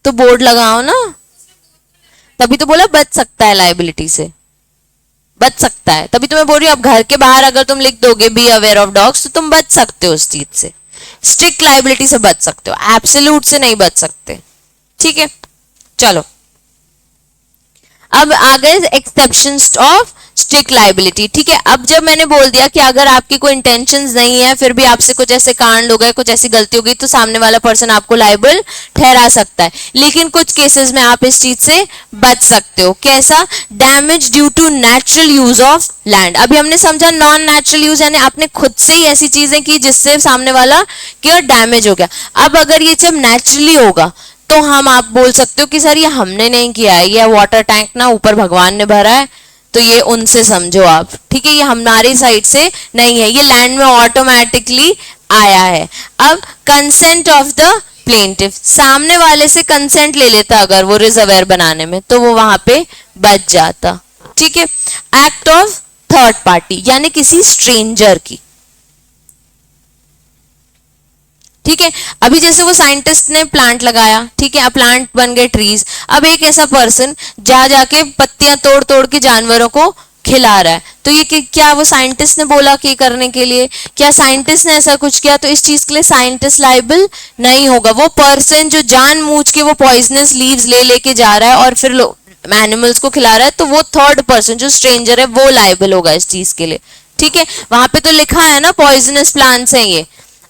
तो बोर्ड लगाओ ना, तभी तो बोला बच सकता है, लाइबिलिटी से बच सकता है, तभी तो मैं बोल रही हूँ। अब घर के बाहर अगर तुम लिख दोगे बी अवेयर ऑफ डॉग्स, तो तुम बच सकते हो उस चीज से, स्ट्रिक्ट लाइबिलिटी से बच सकते हो, एब्सोल्यूट से नहीं बच सकते, ठीक है। चलो अब आ गए एक्सेप्शंस ऑफ स्ट्रिक्ट लाइबिलिटी, ठीक है। अब जब मैंने बोल दिया कि अगर आपकी कोई इंटेंशंस नहीं है, फिर भी आपसे कुछ ऐसे कांड हो गए, कुछ ऐसी गलती हो गई, तो सामने वाला पर्सन आपको लाइबल ठहरा सकता है। लेकिन कुछ केसेस में आप इस चीज से बच सकते हो। कैसा? Damage due to natural use of land. अभी हमने समझा नॉन नेचुरल यूज, यानी आपने खुद से ही ऐसी चीजें की जिससे सामने वाला क्या डैमेज हो गया। अब अगर ये जब नेचुरली होगा तो हम आप बोल सकते हो कि सर ये हमने नहीं किया है, ये वाटर टैंक ना ऊपर भगवान ने भरा है, तो ये उनसे समझो आप, ठीक है, ये हमारी साइड से नहीं है, ये लैंड में ऑटोमेटिकली आया है। अब कंसेंट ऑफ द प्लेंटिफ, सामने वाले से कंसेंट ले लेता अगर वो रिजर्वेयर बनाने में, तो वो वहां पे बच जाता, ठीक है। एक्ट ऑफ थर्ड पार्टी, यानी किसी स्ट्रेंजर की, ठीक है। अभी जैसे वो साइंटिस्ट ने प्लांट लगाया, ठीक है, अब प्लांट बन गए ट्रीज। अब एक ऐसा पर्सन जा जाके पत्तियां तोड़ तोड़ के जानवरों को खिला रहा है, तो ये क्या वो साइंटिस्ट ने बोला कि करने के लिए? क्या साइंटिस्ट ने ऐसा कुछ किया? तो इस चीज के लिए साइंटिस्ट लाइबल नहीं होगा। वो पर्सन जो जानबूझ के वो पॉइजनस लीव्स ले लेके जा रहा है और फिर एनिमल्स को खिला रहा है, तो वो थर्ड पर्सन जो स्ट्रेंजर है वो लायबल होगा इस चीज के लिए। ठीक है, वहां पे तो लिखा है ना पॉइजनस प्लांट्स हैं ये।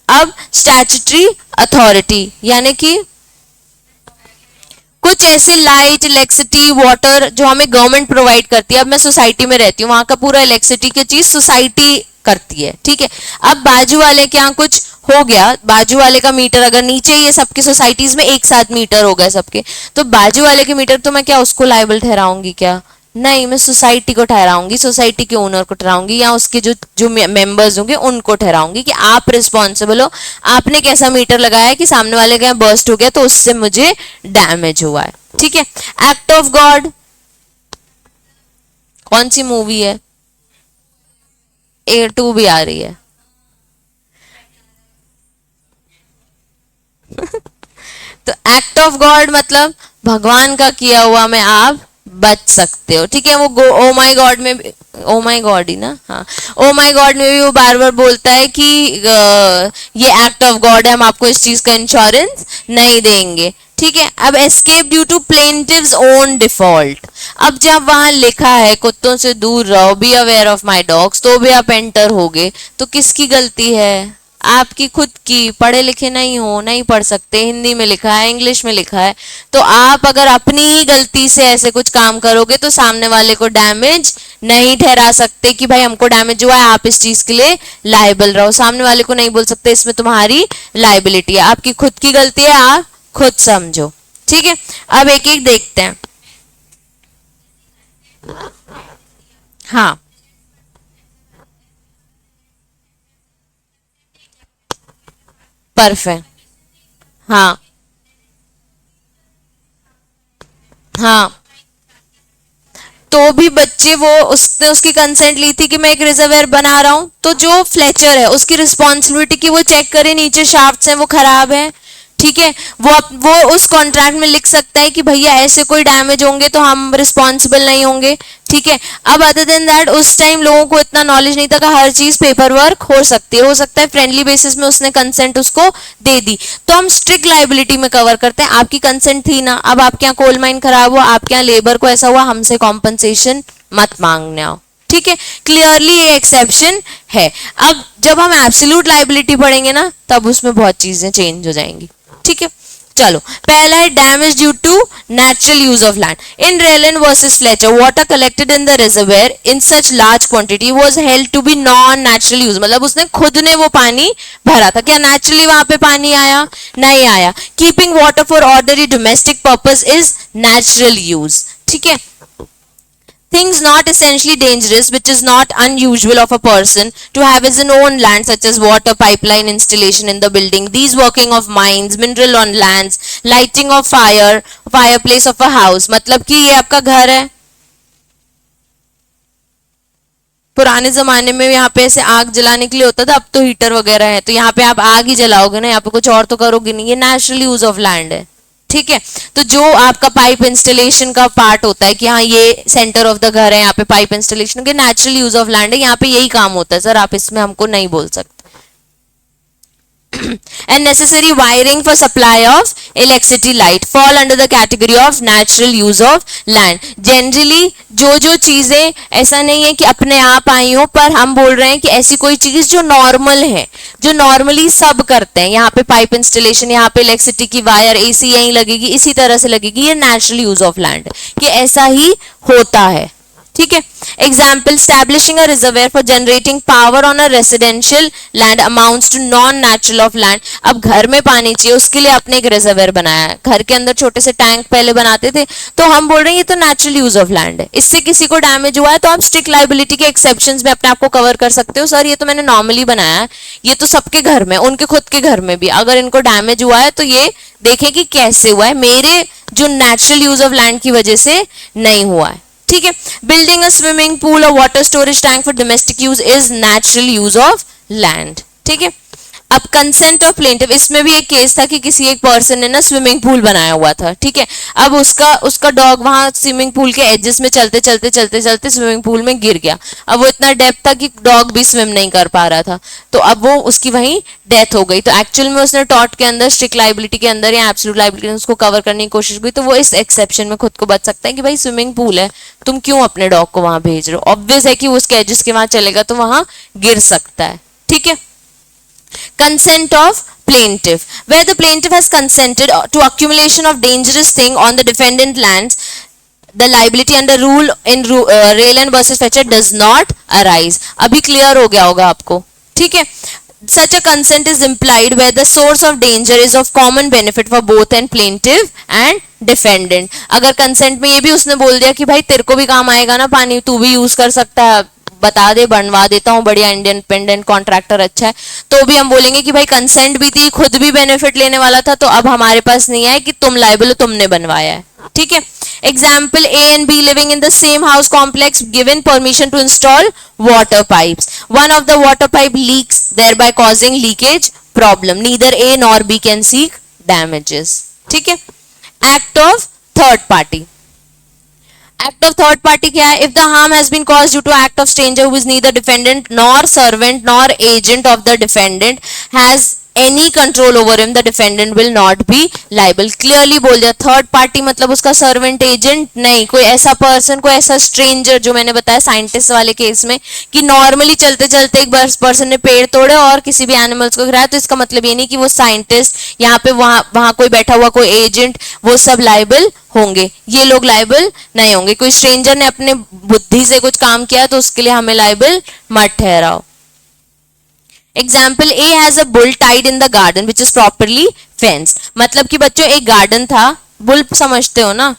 अब स्टैट्यूटरी अथॉरिटी यानी कि कुछ ऐसे लाइट, इलेक्ट्रिसिटी, वाटर जो हमें गवर्नमेंट प्रोवाइड करती है। अब मैं सोसाइटी में रहती हूँ, वहां का पूरा इलेक्ट्रिसिटी की चीज सोसाइटी करती है। ठीक है, अब बाजू वाले के यहाँ कुछ हो गया, बाजू वाले का मीटर अगर नीचे, ये सबकी सोसाइटीज में एक साथ मीटर हो गए सबके, तो बाजू वाले के मीटर तो मैं क्या उसको लायबल ठहराऊंगी क्या? नहीं, मैं सोसाइटी को ठहराऊंगी, सोसाइटी के ओनर को ठहराऊंगी, या उसके जो जो मेंबर्स होंगे उनको ठहराऊंगी कि आप रिस्पॉन्सिबल हो, आपने कैसा मीटर लगाया है कि सामने वाले का बर्स्ट हो गया तो उससे मुझे डैमेज हुआ है। ठीक है, एक्ट ऑफ गॉड कौन सी मूवी है? A2 भी आ रही है। तो एक्ट ऑफ गॉड मतलब भगवान का किया हुआ में आप बच सकते हो। ठीक है, वो ओ माई गॉड में, ओ माई गॉड ही ना, हाँ, ओ माई गॉड में भी वो बार बार बोलता है कि ये एक्ट ऑफ गॉड है, हम आपको इस चीज का इंश्योरेंस नहीं देंगे। ठीक है, अब escape due to plaintiff's own default. अब जब वहां लिखा है कुत्तों से दूर रहो, be aware of my dogs, तो भी आप एंटर हो गए, तो किसकी गलती है? आपकी खुद की। पढ़े लिखे नहीं हो, नहीं पढ़ सकते, हिंदी में लिखा है, इंग्लिश में लिखा है, तो आप अगर अपनी ही गलती से ऐसे कुछ काम करोगे तो सामने वाले को डैमेज नहीं ठहरा सकते कि भाई हमको डैमेज हुआ है, आप इस चीज के लिए लायबल रहो। सामने वाले को नहीं बोल सकते इसमें तुम्हारी लायबिलिटी है, आपकी खुद की गलती है, आप खुद समझो। ठीक है, अब एक एक देखते हैं। हाँ, परफेक्ट। हाँ हाँ, तो भी बच्चे, वो उसने उसकी कंसेंट ली थी कि मैं एक रिजर्वेयर बना रहा हूं, तो जो फ्लेचर है उसकी रिस्पॉन्सिबिलिटी कि वो चेक करे नीचे शाफ्ट्स हैं वो खराब है। ठीक है, वो उस कॉन्ट्रैक्ट में लिख सकता है कि भैया ऐसे कोई डैमेज होंगे तो हम रिस्पॉन्सिबल नहीं होंगे। ठीक है, अब अदर देन दैट उस टाइम लोगों को इतना नॉलेज नहीं था कि हर चीज पेपर वर्क हो सकती है, हो सकता है फ्रेंडली बेसिस में उसने कंसेंट उसको दे दी, तो हम स्ट्रिक्ट लाइबिलिटी में कवर करते हैं। आपकी कंसेंट थी ना, अब आपके यहाँ कोल माइन खराब हुआ, आपके यहाँ लेबर को ऐसा हुआ, हमसे कॉम्पनसेशन मत मांगने आओ। ठीक है, क्लियरली ये एक्सेप्शन है। अब जब हम एब्सोल्यूट लाइबिलिटी पढ़ेंगे ना, तब उसमें बहुत चीजें चेंज हो जाएंगी। ठीक है, चलो पहला है damage due to natural use of land. In Rylands versus Fletcher, water collected in the reservoir in such large quantity was held to be non natural use, मतलब उसने खुद ने वो पानी भरा था, क्या नेचुरली वहां पे पानी आया? नहीं आया। Keeping water for ordinary domestic purpose is natural use. ठीक है, things not essentially dangerous, which is not unusual of a person to have his own land, such as water pipeline installation in the building, these working of mines, mineral on lands, lighting of fireplace of a house। मतलब कि ये आपका घर है, पुराने जमाने में यहाँ पे ऐसे आग जलाने के लिए होता था, अब तो हीटर वगैरह है, तो यहाँ पे आप आग ही जलाओगे ना, यहाँ पे कुछ और तो करोगे नहीं, ये नेचुरल यूज ऑफ लैंड है। ठीक है, तो जो आपका पाइप इंस्टॉलेशन का पार्ट होता है कि हाँ ये सेंटर ऑफ द घर है, यहाँ पे पाइप इंस्टॉलेशन के नेचुरल यूज ऑफ लैंड है, यहाँ पे यही काम होता है सर, आप इसमें हमको नहीं बोल सकते। and necessary wiring for supply of electricity light fall under the category of natural use of land। generally जो चीजें ऐसा नहीं है कि अपने आप आई हो, पर हम बोल रहे हैं कि ऐसी कोई चीज जो नॉर्मल है, जो नॉर्मली सब करते हैं, यहाँ पे पाइप इंस्टॉलेशन, यहाँ पे इलेक्ट्रिसिटी की वायर, एसी यहीं लगेगी, इसी तरह से लगेगी, ये नेचुरल यूज ऑफ लैंड है, कि ऐसा ही होता है। ठीक है, example establishing a reservoir for generating power on a residential land amounts to non natural of land. अब घर में पानी चाहिए, उसके लिए आपने एक रिजर्वेयर बनाया है, घर के अंदर छोटे से टैंक पहले बनाते थे, तो हम बोल रहे हैं ये तो नेचुरल यूज ऑफ लैंड है, इससे किसी को डैमेज हुआ है तो आप स्ट्रिक्ट लाइबिलिटी के एक्सेप्शंस में अपने आप को कवर कर सकते हो। सर ये तो मैंने नॉर्मली बनाया है, ये तो सबके घर में, उनके खुद के घर में भी अगर इनको डैमेज हुआ है तो ये देखें कि कैसे हुआ है, मेरे जो नेचुरल यूज ऑफ लैंड की वजह से नहीं हुआ है। ठीक है, बिल्डिंग अ स्विमिंग पूल और water storage tank for domestic use is natural use of land. ठीक है, अब कंसेंट ऑफ प्लेंटिव, इसमें भी एक केस था कि किसी एक पर्सन ने ना स्विमिंग पूल बनाया हुआ था, ठीक है। अब उसका डॉग वहां स्विमिंग पूल के एजेस में चलते चलते चलते चलते स्विमिंग पूल में गिर गया। अब वो इतना डेप्थ था कि डॉग भी स्विम नहीं कर पा रहा था, तो अब वो उसकी वहीं डेथ हो गई। तो एक्चुअल में उसने टॉर्ट के अंदर, स्ट्रिक्ट लाइबिलिटी के अंदर या एब्सोल्यूट लाइबिलिटी में उसको कवर करने की कोशिश की, तो वो इस एक्सेप्शन में खुद को बच सकता है कि भाई स्विमिंग पूल है, तुम क्यों अपने डॉग को वहां भेज रहे हो। ऑब्वियस है कि उसके एजेस के वहां चलेगा तो वहां गिर सकता है, ठीक है। Consent of plaintiff, where the plaintiff has consented to accumulation of dangerous thing on the defendant lands, the liability under rule in Rayland versus Fetcher does not arise. अभी clear हो गया होगा आपको, ठीक है। Such a consent is implied where the source of danger is of common benefit for both and plaintiff and defendant. अगर consent में ये भी उसने बोल दिया कि भाई तेरे को भी काम आएगा ना पानी, तू भी यूज कर सकता है, बता दे, बनवा देता हूँ, बढ़िया इंडिपेंडेंट कॉन्ट्रैक्टर अच्छा है, तो भी हम बोलेंगे कि भाई कंसेंट भी थी, खुद भी बेनिफिट लेने वाला था, तो अब हमारे पास नहीं है कि तुम लायबल हो, तुमने बनवाया है, ठीक है। Example, A and B living in the same house complex given permission to install water pipes. One of the water pipe leaks, thereby causing leakage problem. Neither A nor B can seek damages. ठीक है। Act of third party. Act of third party क्या है? If the harm has been caused due to act of stranger who is neither defendant nor servant nor agent of the defendant has any control over him, the defendant will not be liable. Clearly बोल दिया, थर्ड पार्टी मतलब उसका सर्वेंट एजेंट नहीं, कोई ऐसा पर्सन, कोई ऐसा स्ट्रेंजर, जो मैंने बताया साइंटिस्ट वाले केस में कि नॉर्मली चलते चलते एक पर्सन ने पेड़ तोड़े और किसी भी एनिमल्स को गिराया, तो इसका मतलब ये नहीं कि वो साइंटिस्ट, यहाँ पे वहां कोई बैठा हुआ कोई एजेंट, वो सब लाइबल होंगे, ये लोग लाइबल नहीं होंगे। कोई स्ट्रेंजर ने अपने बुद्धि से कुछ काम किया तो उसके लिए हमें लाइबल मत ठहराओ। Example, A has a bull tied in the garden which is properly fenced. मतलब कि बच्चों एक गार्डन था, बुल समझते हो ना,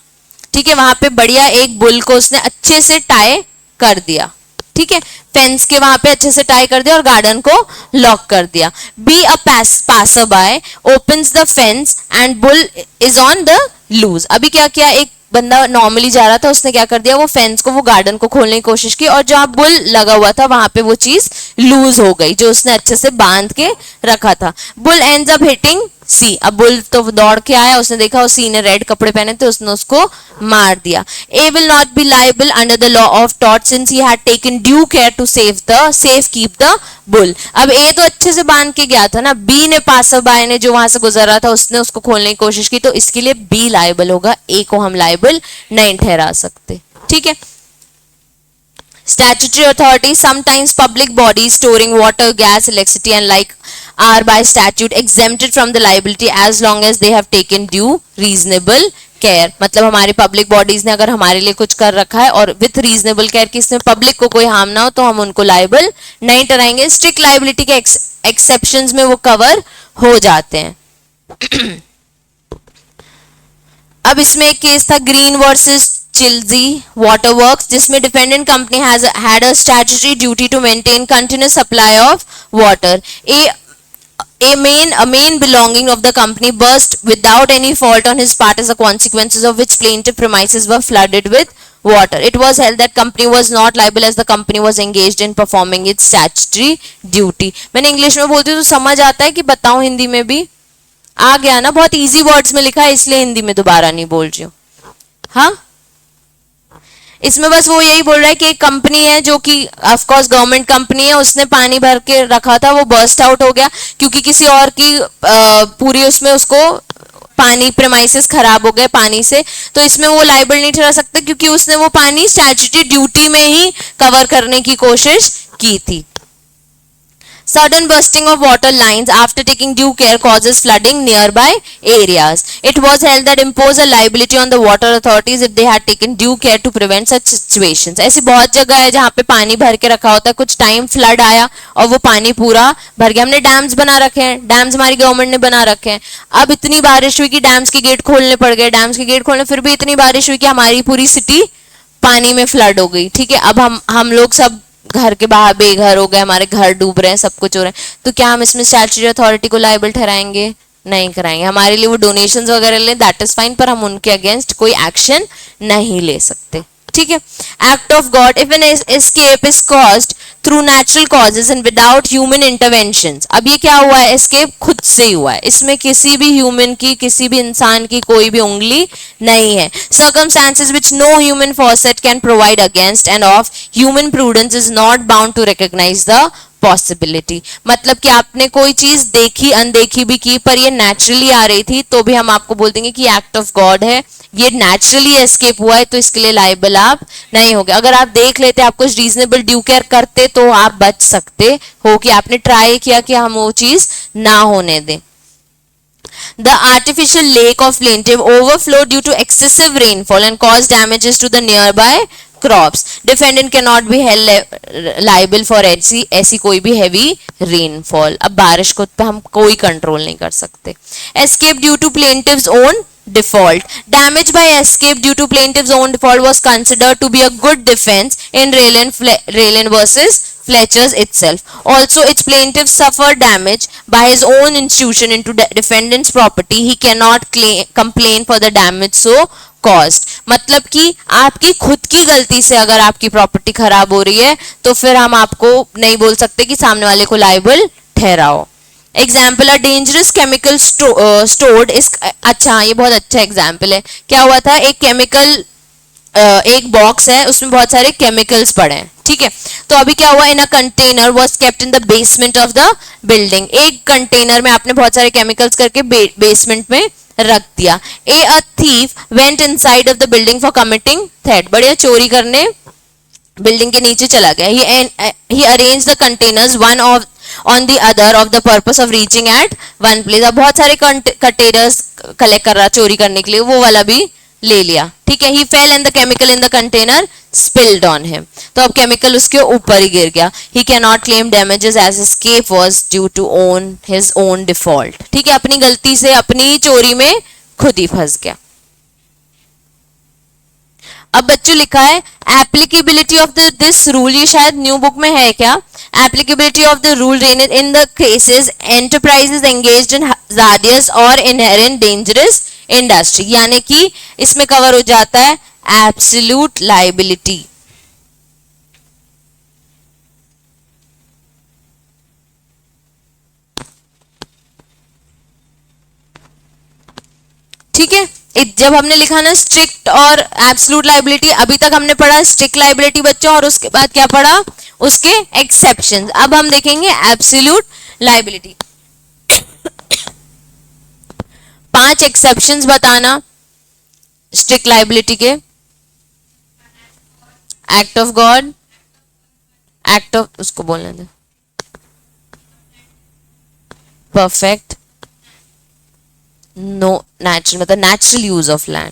ठीक है, वहां पे बढ़िया एक बुल को उसने अच्छे से टाई कर दिया, ठीक है, फेंस के वहां पे अच्छे से टाई कर दिया और गार्डन को लॉक कर दिया। Be a passer by opens the fence and bull is on the loose. अभी क्या किया, एक बंदा नॉर्मली जा रहा था, उसने क्या कर दिया, वो फेंस को, वो गार्डन को खोलने की कोशिश की और जहां बुल लगा हुआ था वहां पे वो चीज लूज हो गई जो उसने अच्छे से बांध के रखा था। बुल एंड्स अप हिटिंग सी, अब बुल तो दौड़ के आया, उसने देखा उस सी ने रेड कपड़े पहने थे, उसने उसको मार दिया। A will not be liable under the law of tort since he had taken due care to safe keep the bull. अब ए तो अच्छे से बांध के गया था ना, बी ने, पासर बाय ने जो वहां से गुजर रहा था, उसने उसको खोलने की कोशिश की, तो इसके लिए बी लाइबल होगा, ए को हम लाइबल नहीं ठहरा सकते, ठीक है। Statutory authority, sometimes public bodies storing water, gas, electricity and like are by statute exempted from the liability as long as they have taken due reasonable care. मतलब हमारे पब्लिक बॉडीज ने अगर हमारे लिए कुछ कर रखा है और विथ रीजनेबल केयर कि इसमें पब्लिक को कोई हार्म ना हो, तो हम उनको लाइबल नहीं ठहराएंगे। स्ट्रिक्ट लाइबिलिटी के एक्सेप्शंस में वो कवर हो जाते हैं। अब इसमें एक केस था Green versus Chelsea water works, जिसमें dependent company has had a statutory duty to maintain continuous supply of water. A main belonging of the company burst without any fault on his part as a consequences of which plaintiff premises were flooded with water. It was held that company was not liable as the company was engaged in performing its statutory duty. मैंने इंग्लिश में बोलती हूँ तो समझ आता है कि बताऊं हिंदी में भी? आ गया ना, बहुत इजी वर्ड्स में लिखा है इसलिए हिंदी में दोबारा नहीं बोल रही हूँ। हाँ, इसमें बस वो यही बोल रहा है कि एक कंपनी है जो कि ऑफ कोर्स गवर्नमेंट कंपनी है, उसने पानी भर के रखा था, वो बर्स्ट आउट हो गया क्योंकि किसी और की पूरी उसमें उसको पानी प्रेमाइसेस खराब हो गए पानी से, तो इसमें वो लाइबल नहीं ठहरा सकते क्योंकि उसने वो पानी स्टैट्यूटरी ड्यूटी में ही कवर करने की कोशिश की थी। Sudden bursting of water lines after taking due care causes flooding nearby areas. It was held that impose a liability on the water authorities if they had taken due care to prevent such situations. ऐसी बहुत जगह है जहाँ पे पानी भर के रखा होता है, कुछ टाइम फ्लड आया और वो पानी पूरा भर गया। हमने डैम्स बना रखे हैं, डैम्स हमारी गवर्नमेंट ने बना रखे हैं। अब इतनी बारिश हुई कि डैम्स के गेट खोलने पड़ गए, डैम्स के गेट खोलने, फिर भी इतनी बारिश हुई कि हमारी पूरी सिटी पानी में फ्लड हो गई, ठीक है। अब हम लोग सब घर के बाहर बेघर हो गए, हमारे घर डूब रहे हैं, सब कुछ हो रहा है, तो क्या हम इसमें स्टैट्यूटरी अथॉरिटी को लायबल ठहराएंगे? नहीं कराएंगे। हमारे लिए वो डोनेशंस वगैरह ले, दैट इज फाइन, पर हम उनके अगेंस्ट कोई एक्शन नहीं ले सकते, ठीक है। Act of God, if an escape is caused through natural causes and without human interventions. अब ये क्या हुआ है, एस्केप खुद से ही हुआ है, इसमें किसी भी ह्यूमन की, किसी भी इंसान की कोई भी उंगली नहीं है। Circumstances which no human foresight can provide against and of human prudence is not bound to recognise the possibility. मतलब कि आपने कोई चीज देखी अनदेखी भी की पर ये नेचुरली आ रही थी तो भी हम आपको बोल देंगे कि एक्ट ऑफ गॉड है, ये नेचुरली एस्केप हुआ है तो इसके लिए लाइबल आप नहीं होगे। अगर आप देख लेते, आप कुछ रीजनेबल ड्यू केयर करते तो आप बच सकते हो कि आपने ट्राई किया कि हम वो चीज ना होने दें। The artificial lake of plaintiff overflowed due to excessive rainfall and caused damages to the nearby crops. Defendant cannot be held liable for ऐसी कोई भी heavy rainfall. अब बारिश को पे हम कोई कंट्रोल नहीं कर सकते। Escape due to plaintiff's own default. Damage by escape due to plaintiff's own default was considered to be a good defense in Raylan versus Fletcher's itself. Also, its plaintiff suffered damage by his own intrusion into defendant's property. He cannot complain for the damage so caused. मतलब कि आपकी खुद की गलती से अगर आपकी प्रॉपर्टी खराब हो रही है तो फिर हम आपको नहीं बोल सकते कि सामने वाले को लायबल ठहराओ। Example, a dangerous chemical stored is, अच्छा ये बहुत अच्छा एग्जाम्पल है। क्या हुआ था, एक केमिकल एक बॉक्स है उसमें बहुत सारे केमिकल्स पड़े हैं, ठीक है। तो अभी क्या हुआ, in a container was kept in the basement of the building. एक कंटेनर में आपने बहुत सारे केमिकल्स करके बेसमेंट में रख दिया। A thief went inside of the building for committing theft, बढ़िया चोरी करने बिल्डिंग के नीचे चला गया। He arrange the containers one of on the other of the purpose of reaching at one place। अब बहुत सारे कंटेनर्स कलेक्ट कर रहा चोरी करने के लिए, वो वाला भी ले लिया, ठीक है। he fell and the chemical in the container spilled on him, तो अब केमिकल उसके ऊपर ही गिर गया। he cannot claim damages as escape was due to his own default, ठीक है, अपनी गलती से अपनी चोरी में खुद ही फंस गया। अब बच्चों लिखा है एप्लीकेबिलिटी ऑफ दिस रूल, ये शायद न्यू बुक में है क्या। Applicability of the rule in the cases enterprises engaged in hazardous और इनहेरेंट डेंजरस इंडस्ट्री, यानी कि इसमें कवर हो जाता है एब्सोल्यूट लायबिलिटी। ठीक है, जब हमने लिखा ना स्ट्रिक्ट और एब्सोल्यूट लायबिलिटी, अभी तक हमने पढ़ा स्ट्रिक्ट लायबिलिटी बच्चों, और उसके बाद क्या पढ़ा, उसके एक्सेप्शंस। अब हम देखेंगे एब्सोल्यूट लायबिलिटी। 5 एक्सेप्शंस बताना स्ट्रिक्ट लायबिलिटी के। Act of God, act of, उसको बोलने दे, परफेक्ट, नो नेचुरल मतलब नेचुरल यूज ऑफ लैंड,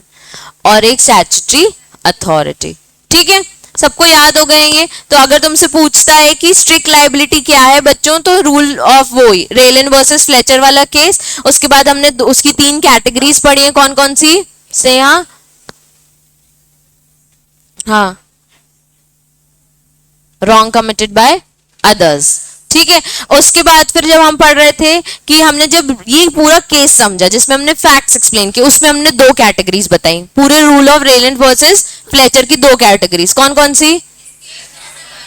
और एक स्टैट्यूटरी अथॉरिटी। ठीक है, सबको याद हो गए ये। तो अगर तुमसे पूछता है कि स्ट्रिक्ट लायबिलिटी क्या है बच्चों, तो रूल ऑफ वो ही रेलन वर्सेस फ्लेचर वाला केस। उसके बाद हमने उसकी 3 कैटेगरीज पढ़ी है, कौन कौन सी से, यहाँ हाँ, रॉन्ग कमिटेड बाय अदर्स। ठीक है, उसके बाद फिर जब हम पढ़ रहे थे कि हमने जब ये पूरा केस समझा जिसमें हमने फैक्ट्स एक्सप्लेन किए, उसमें हमने 2 कैटेगरीज बताई। पूरे rule of Rylan versus Fletcher की 2 कैटेगरीज, कौन कौन सी,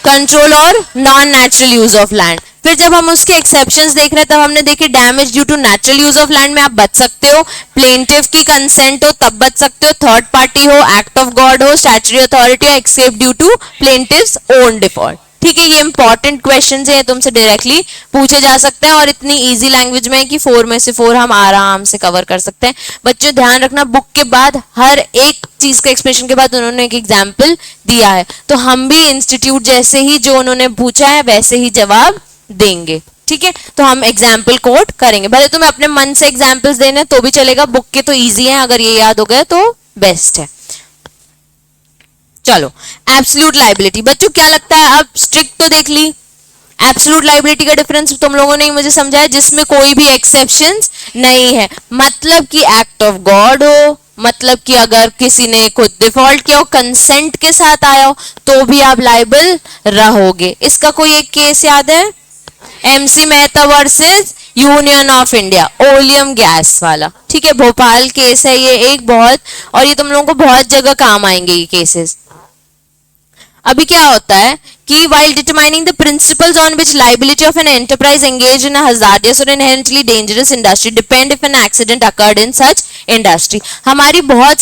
कंट्रोल और non natural use of land. फिर जब हम उसके एक्सेप्शंस देख रहे हैं तब हमने देखे damage due to natural use of land में आप बच सकते हो, प्लेंटिफ की कंसेंट हो तब बच सकते हो, थर्ड पार्टी हो, एक्ट ऑफ गॉड हो, स्टैट्यूटरी अथॉरिटी हो, except due to plaintiff's own default. ठीक है, ये इंपॉर्टेंट क्वेश्चंस हैं, तुमसे डायरेक्टली पूछे जा सकते हैं और इतनी इजी लैंग्वेज में है कि 4 में से 4 हम आराम से कवर कर सकते हैं। बच्चों ध्यान रखना, बुक के बाद हर एक चीज का एक्सप्लेनेशन के बाद उन्होंने एक एग्जाम्पल दिया है, तो हम भी इंस्टीट्यूट जैसे ही जो उन्होंने पूछा है वैसे ही जवाब देंगे। ठीक है, तो हम एग्जाम्पल कोट करेंगे, भले तुम्हें अपने मन से एग्जाम्पल्स देने तो भी चलेगा, बुक के तो ईजी है, अगर ये याद हो गया तो बेस्ट है। चलो, एब्सोल्यूट लायबिलिटी बच्चों क्या लगता है, अब स्ट्रिक्ट तो देख ली, एब्सोल्यूट लायबिलिटी का डिफरेंस तुम लोगों ने मुझे समझाया, जिसमें कोई भी एक्सेप्शंस नहीं है, मतलब कि एक्ट ऑफ गॉड हो, मतलब कि अगर किसी ने खुद डिफॉल्ट किया हो, कंसेंट के साथ आया हो, तो भी आप लायबल रहोगे। इसका कोई एक केस याद है, MC Mehta versus union of India, oleum gas वाला। ठीक है, भोपाल केस है ये एक बहुत, और ये तुम लोगों को बहुत जगह काम आएंगे ये केसेस। अभी क्या होता है कि while determining the principles on which liability of an enterprise engaged in a hazardous or inherently dangerous industry depend if an accident occurred in such industry. हमारी बहुत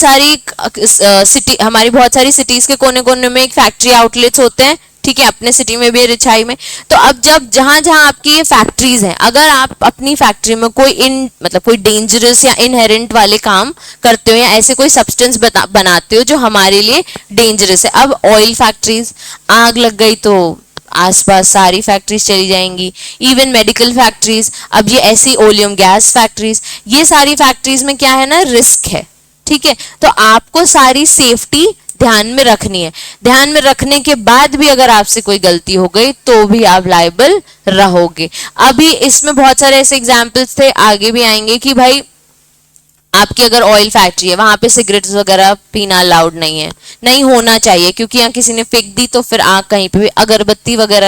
सारी सिटीज के कोने कोने में एक फैक्ट्री आउटलेट्स होते हैं, ठीक है, अपने सिटी में भी, रिछाई में। तो अब जब जहां जहां आपकी ये फैक्ट्रीज हैं, अगर आप अपनी फैक्ट्री में कोई मतलब कोई डेंजरस या इनहेरेंट वाले काम करते हो या ऐसे कोई सब्सटेंस बनाते हो जो हमारे लिए डेंजरस है, अब ऑयल फैक्ट्रीज, आग लग गई तो आसपास सारी फैक्ट्रीज चली जाएंगी, इवन मेडिकल फैक्ट्रीज, अब ये ऐसी ओलियम गैस फैक्ट्रीज, ये सारी फैक्ट्रीज में क्या है ना, रिस्क है, ठीक है। तो आपको सारी सेफ्टी ध्यान में रखनी है। ध्यान में रखने के बाद भी अगर आपसे कोई गलती हो गई तो भी आप लायबल रहोगे। अभी इसमें बहुत सारे ऐसे एग्जाम्पल्स थे, आगे भी आएंगे, कि भाई आपकी अगर ऑयल फैक्ट्री है, वहां पे सिगरेट्स वगैरह पीना अलाउड नहीं है, नहीं होना चाहिए, क्योंकि यहाँ किसी ने फेंक दी तो फिर आग कहीं पे भी, अगरबत्ती वगैरह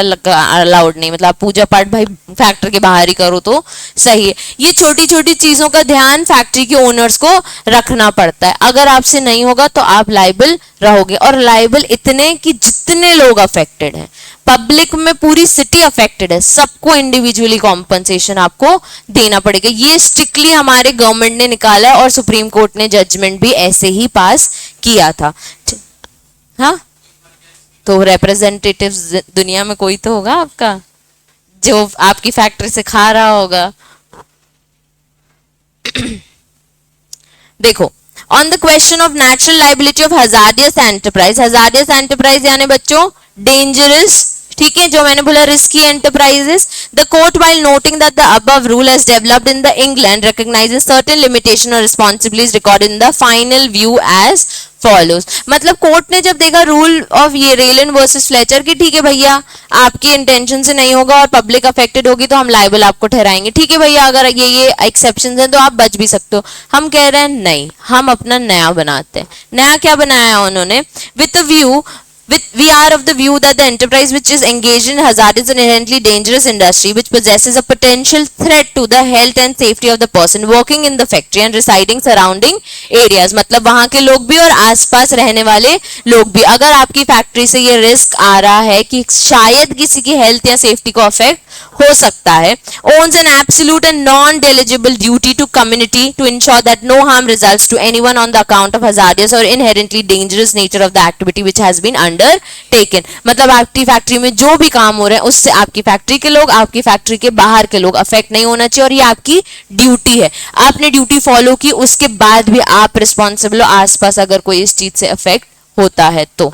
अलाउड नहीं, मतलब आप पूजा पाठ भाई फैक्ट्री के बाहर ही करो तो सही है। ये छोटी छोटी चीजों का ध्यान फैक्ट्री के ओनर्स को रखना पड़ता है। अगर आपसे नहीं होगा तो आप लायबल रहोगे, और लायबल इतने कि जितने लोग अफेक्टेड हैं, पब्लिक में पूरी सिटी अफेक्टेड है, सबको इंडिविजुअली कॉम्पनसेशन आपको देना पड़ेगा। ये स्ट्रिक्टली हमारे गवर्नमेंट ने निकाला है और सुप्रीम कोर्ट ने जजमेंट भी ऐसे ही पास किया था। हाँ, तो रिप्रेजेंटेटिव दुनिया में कोई तो होगा आपका जो आपकी फैक्ट्री से खा रहा होगा। देखो, on the question of natural liability of hazardous enterprise यानी बच्चों डेंजरस, ठीक है, जो मैंने बोला risky enterprises, the court while noting that the above rule has developed in the England recognizes certain limitation or responsibilities recorded in the final view as follows। मतलब कोर्ट ने जब देखा रूल ऑफ ये रेलन वर्सेस फ्लेचर कि ठीक है भैया आपकी इंटेंशन से नहीं होगा और पब्लिक अफेक्टेड होगी तो हम लायबल आपको ठहराएंगे, ठीक है भैया, अगर ये एक्सेप्शंस हैं तो आप बच भी सकते हो। हम कह रहे हैं नहीं, हम अपना नया बनाते हैं। नया क्या बनाया उन्होंने, with the view we are of the view that the enterprise which is engaged in hazardous and inherently dangerous industry which possesses a potential threat to the health and safety of the person working in the factory and residing surrounding areas, मतलब वहां के लोग भी और आसपास रहने वाले लोग भी, अगर आपकी फैक्ट्री से ये रिस्क आ रहा है कि शायद किसी की हेल्थ या सेफ्टी को अफेक्ट हो सकता है, owns an absolute and non-delegible duty to community to ensure that no harm results to anyone on the account of hazardous or inherently dangerous nature of the activity which has been undertaken। मतलब आपकी फैक्ट्री में जो भी काम हो रहे हैं उससे आपकी फैक्ट्री के लोग, आपकी फैक्ट्री के बाहर के लोग अफेक्ट नहीं होना चाहिए, और ये आपकी ड्यूटी है। आपने ड्यूटी फॉलो की, उसके बाद भी आप रिस्पॉन्सिबल हो आसपास अगर कोई इस चीज से अफेक्ट होता है तो।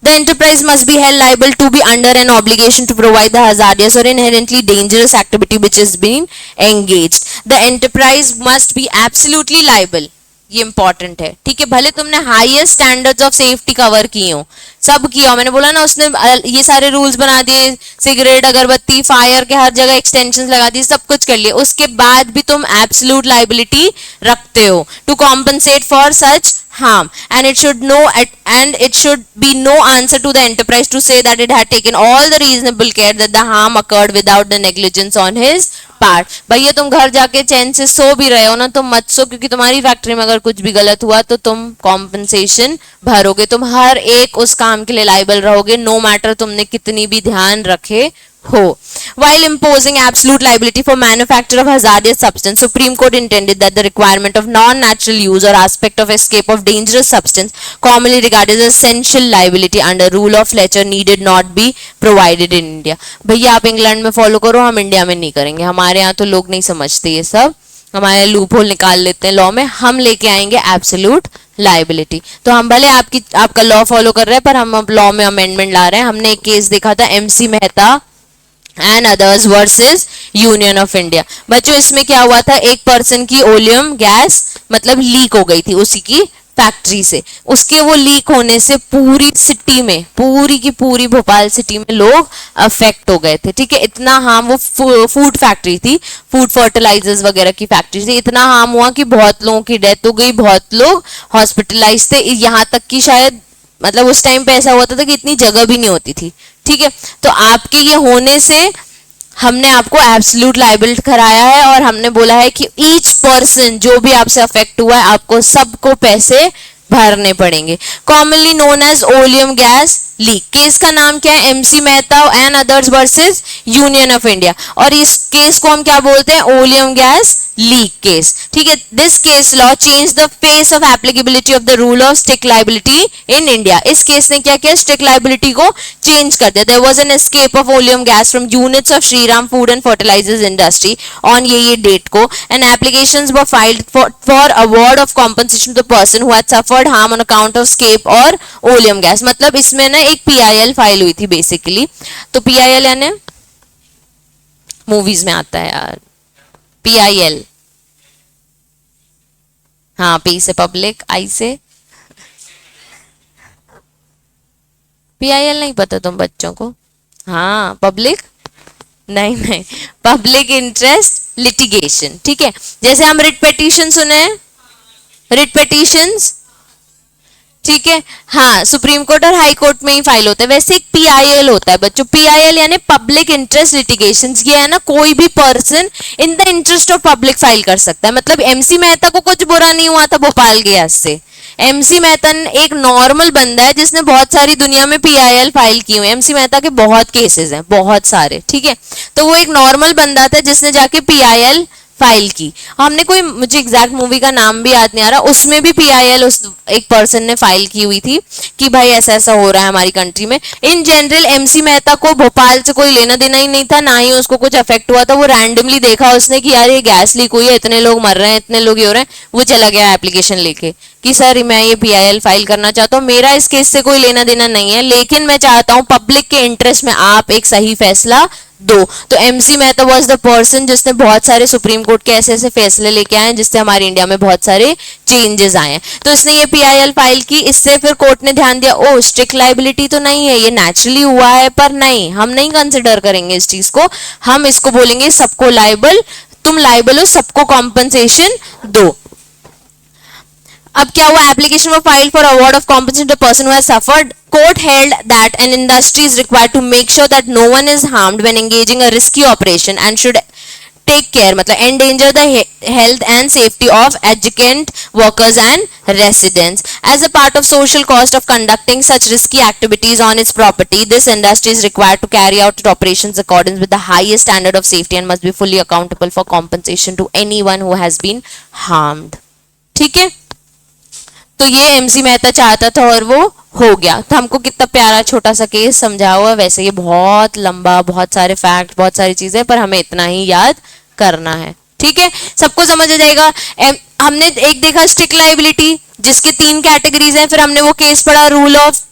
The enterprise must be held liable to be under an obligation to provide the hazardous or inherently dangerous activity which is being engaged. The enterprise must be absolutely liable. ये इंपॉर्टेंट है, ठीक है, भले तुमने highest standards of safety cover की हो, सब किया, मैंने बोला ना उसने ये सारे रूल्स बना दिए, सिगरेट, अगरबत्ती, फायर के हर जगह एक्सटेंशंस लगा दिए, सब कुछ कर लिया, उसके बाद भी तुम एब्सोल्यूट लायबिलिटी रखते हो to compensate for such harm, and it should be no answer to the enterprise to say that it had taken all the reasonable care that the harm occurred without the negligence on his part। भैया तुम घर जाके चैन से सो भी रहे हो ना, तुम मत सो, क्योंकि तुम्हारी फैक्ट्री में अगर कुछ भी गलत हुआ तो तुम कॉम्पनसेशन भरोगे, तुम हर एक उस काम के लिए लायबल रहोगे, नो मैटर तुमने कितनी भी ध्यान रखे हो। While imposing absolute liability for manufacture of hazardous substance, Supreme Court intended that the requirement of non-natural use or aspect of escape of dangerous substance, commonly regarded as essential liability under rule of Fletcher, needed not be provided in India। भैया आप इंग्लैंड में फॉलो करो, हम इंडिया में नहीं करेंगे, हमारे यहाँ तो लोग नहीं समझते ये सब, हमारे लूप होल निकाल लेते हैं लॉ में, हम लेके आएंगे एब्सोल्यूट लायबिलिटी। तो हम भले आपका लॉ फॉलो कर रहे हैं पर हम लॉ में अमेंडमेंट ला रहे हैं। हमने एक केस देखा था MC Mehta and others versus union of India. बच्चों इसमें क्या हुआ था, एक पर्सन की ओलियम गैस मतलब लीक हो गई थी उसी की फैक्ट्री से, उसके वो लीक होने से पूरी सिटी में, पूरी की पूरी भोपाल सिटी में लोग अफेक्ट हो गए थे, ठीक है, इतना हार्म, वो फूड फैक्ट्री थी, फूड फर्टिलाइजर्स वगैरह की फैक्ट्री थी, इतना हार्म हुआ कि बहुत लोगों की डेथ हो गई, बहुत लोग हॉस्पिटलाइज थे, यहाँ तक कि शायद मतलब उस टाइम पे ऐसा होता था कि इतनी जगह भी नहीं होती थी, ठीक है। तो आपके ये होने से हमने आपको एब्सोल्यूट लायबिल कराया है और हमने बोला है कि ईच पर्सन जो भी आपसे अफेक्ट हुआ है आपको सबको पैसे भरने पड़ेंगे। Commonly known as oleum gas leak. Case का नाम क्या है? MC Mehta and others versus union of India, और इस केस को हम क्या बोलते हैं? Oleum gas leak case. ठीक है, this case law change the face of applicability of the rule of strict liability in India. इस केस ने क्या किया? स्ट्रिक्ट लायबिलिटी को चेंज कर दिया। There was an escape of oleum gas from units of Shriram food and fertilizers industry on ये डेट को, and applications were filed for award of compensation to the person who had suffered harm on account of escape और ओलियम गैस। मतलब इसमें ना एक पीआईएल फाइल हुई थी बेसिकली। तो पीआईएल यानी मूवीज में आता है यार, पीआईएल, हाँ, पी से पब्लिक, आई से पीआईएल। नहीं पता तुम बच्चों को? हाँ, पब्लिक नहीं नहीं, पब्लिक इंटरेस्ट लिटिगेशन। ठीक है, जैसे हम रिट पिटीशन सुने, रिट पिटीशंस, ठीक है, हाँ, सुप्रीम कोर्ट और हाई कोर्ट में ही फाइल होता है। वैसे एक पीआईएल होता है बच्चों, पीआईएल यानी पब्लिक इंटरेस्ट लिटिगेशंस। ये है ना, कोई भी person in the interest of public file कर सकता है। मतलब एमसी मेहता को कुछ बुरा नहीं हुआ था भोपाल गैस से। एमसी मेहता एक नॉर्मल बंदा है जिसने बहुत सारी दुनिया में पीआईएल फाइल की हुई है। एमसी मेहता के बहुत केसेस हैं, बहुत सारे। ठीक है, तो वो एक नॉर्मल बंदा था जिसने जाके पीआईएल फाइल की। हमने कोई, मुझे एग्जैक्ट मूवी का नाम भी याद नहीं आ रहा, उसमें भी पीआईएल उस एक पर्सन ने फाइल की हुई थी कि भाई ऐसा ऐसा हो रहा है हमारी कंट्री में। इन जनरल एमसी मेहता को भोपाल से कोई लेना देना ही नहीं था, ना ही उसको कुछ अफेक्ट हुआ था। वो रैंडमली देखा उसने कि यार ये गैस लीक हुई है, इतने लोग मर रहे हैं, इतने लोग ये हो रहे हैं, वो चला गया एप्लीकेशन लेके कि सर मैं ये पीआईएल फाइल करना चाहता हूँ, मेरा इस केस से कोई लेना देना नहीं है, लेकिन मैं चाहता हूँ पब्लिक के इंटरेस्ट में आप एक सही फैसला दो। तो MC Mehta was the person जिसने बहुत सारे सुप्रीम कोर्ट के ऐसे ऐसे फैसले लेके आए जिससे हमारे इंडिया में बहुत सारे चेंजेस आए हैं। तो इसने ये पीआईएल फाइल की। इससे फिर कोर्ट ने ध्यान दिया, ओ स्ट्रिक्ट लायबिलिटी तो नहीं है, ये नेचुरली हुआ है, पर नहीं, हम नहीं कंसिडर करेंगे इस चीज को, हम इसको बोलेंगे सबको लायबल, तुम लायबल हो, सबको कॉम्पनसेशन दो। अब क्या हुआ? Application for file for award of compensation to person who has suffered. Court held that an industry is required to make sure that no one is harmed when engaging a risky operation and should take care, मतलब endanger the health and safety of adjacent workers and residents. As a part of social cost of conducting such risky activities on its property, this industry is required to carry out its operations according with the highest standard of safety and must be fully accountable for compensation to anyone who has been harmed. ठीक है, तो ये एमसी मेहता चाहता था और वो हो गया। तो हमको कितना प्यारा छोटा सा केस समझा हुआ। वैसे ये बहुत लंबा, बहुत सारे फैक्ट, बहुत सारी चीजें, पर हमें इतना ही याद करना है। ठीक है, सबको समझ आ जाएगा। हमने एक देखा स्ट्रिक्ट लायबिलिटी जिसकी 3 कैटेगरीज हैं, फिर हमने वो केस पढ़ा rule of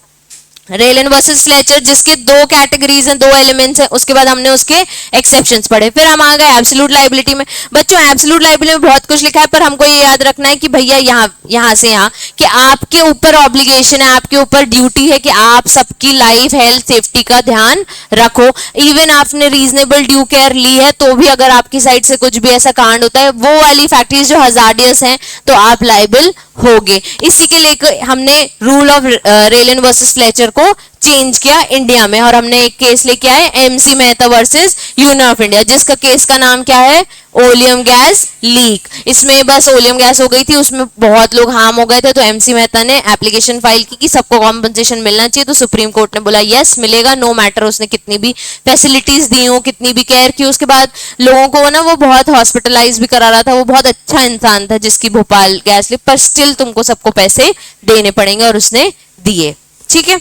Rylan versus Fletcher जिसके 2 कैटेगरीज हैं, 2 एलिमेंट्स हैं। उसके बाद हमने उसके एक्सेप्शंस पढ़े। फिर हम आ गए एब्सोल्यूट लायबिलिटी में। बच्चों एब्सोल्यूट लायबिलिटी में बहुत कुछ लिखा है, पर हमको ये याद रखना है कि भैया यहाँ से यहाँ कि आपके ऊपर ऑब्लिगेशन है, आपके ऊपर ड्यूटी है कि आप सबकी लाइफ, हेल्थ, सेफ्टी का ध्यान रखो। इवन आपने रीजनेबल ड्यू केयर ली है तो भी अगर आपकी साइड से कुछ भी ऐसा कांड होता है, वो वाली फैक्ट्रीज जो हजार्डियस हैं, तो आप लाइबल होगे। इसी के लेकर हमने rule of Rylan versus Fletcher को चेंज किया इंडिया में, और हमने एक केस लेके आए MC Mehta versus union of India, जिसका केस का नाम क्या है? Oleum gas leak. इसमें बस ओलियम गैस हो गई थी, उसमें बहुत लोग हार्म हो गए थे, तो एमसी मेहता ने एप्लीकेशन फाइल की कि सबको कॉम्पनसेशन मिलना चाहिए। तो सुप्रीम कोर्ट ने बोला यस मिलेगा, नो मैटर उसने कितनी भी फैसिलिटीज दी हो, कितनी भी केयर की। उसके बाद लोगों को ना वो बहुत हॉस्पिटलाइज भी करा रहा था, वो बहुत अच्छा इंसान था जिसकी भोपाल गैस लीक, पर स्टिल तुमको सबको पैसे देने पड़ेंगे, और उसने दिए। ठीक है,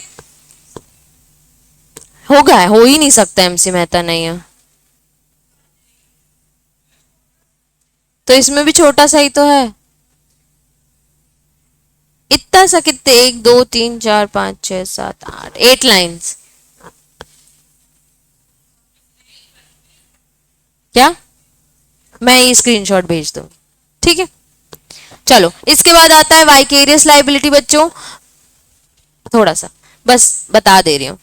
होगा, हो ही नहीं सकता एमसी मेहता नहीं है, तो इसमें भी छोटा सा ही तो है। इतना सा कितने? 1 2 3 4 5 6 7 8 8 लाइन्स। क्या मैं ये स्क्रीनशॉट भेज दूं? ठीक है, चलो इसके बाद आता है वाइकेरियस लायबिलिटी। बच्चों थोड़ा सा बस बता दे रही हूं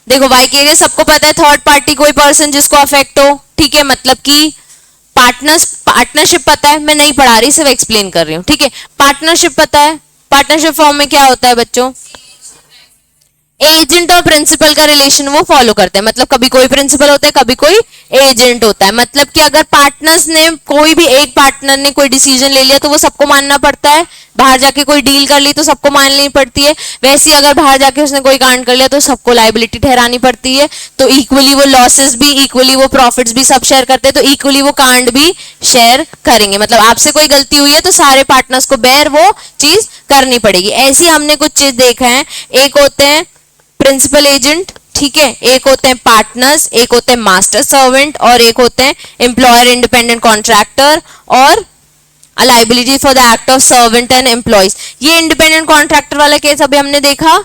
देखो वाइकेरियस सबको पता है, थर्ड पार्टी कोई पर्सन जिसको अफेक्ट हो। ठीक है, मतलब कि पार्टनरशिप पता है, मैं नहीं पढ़ा रही, सिर्फ एक्सप्लेन कर रही हूँ। ठीक है, पार्टनरशिप पता है। पार्टनरशिप फॉर्म में क्या होता है बच्चों? एजेंट और प्रिंसिपल का रिलेशन वो फॉलो करते हैं, मतलब कभी कोई प्रिंसिपल होता है कभी कोई एजेंट होता है। मतलब कि अगर पार्टनर्स ने, कोई भी एक पार्टनर ने कोई डिसीजन ले लिया तो वो सबको मानना पड़ता है, बाहर जाके कोई डील कर ली तो सबको माननी पड़ती है। वैसे ही अगर बाहर जाके उसने कोई कांड कर लिया तो सबको लायबिलिटी ठहरानी पड़ती है। तो इक्वली वो लॉसेस भी, इक्वली वो प्रॉफिट्स भी सब शेयर करते हैं, तो इक्वली वो कांड भी शेयर करेंगे। मतलब आपसे कोई गलती हुई है तो सारे पार्टनर्स को बेयर वो चीज करनी पड़ेगी। ऐसे ही हमने कुछ चीज देखा है, एक होते हैं प्रिंसिपल एजेंट, ठीक है, एक होते हैं पार्टनर्स, एक होते हैं मास्टर सर्वेंट, और एक होते हैं एम्प्लॉयर इंडिपेंडेंट कॉन्ट्रैक्टर और liability for the act of servant and employees. ये इंडिपेंडेंट कॉन्ट्रैक्टर वाला केस अभी हमने देखा,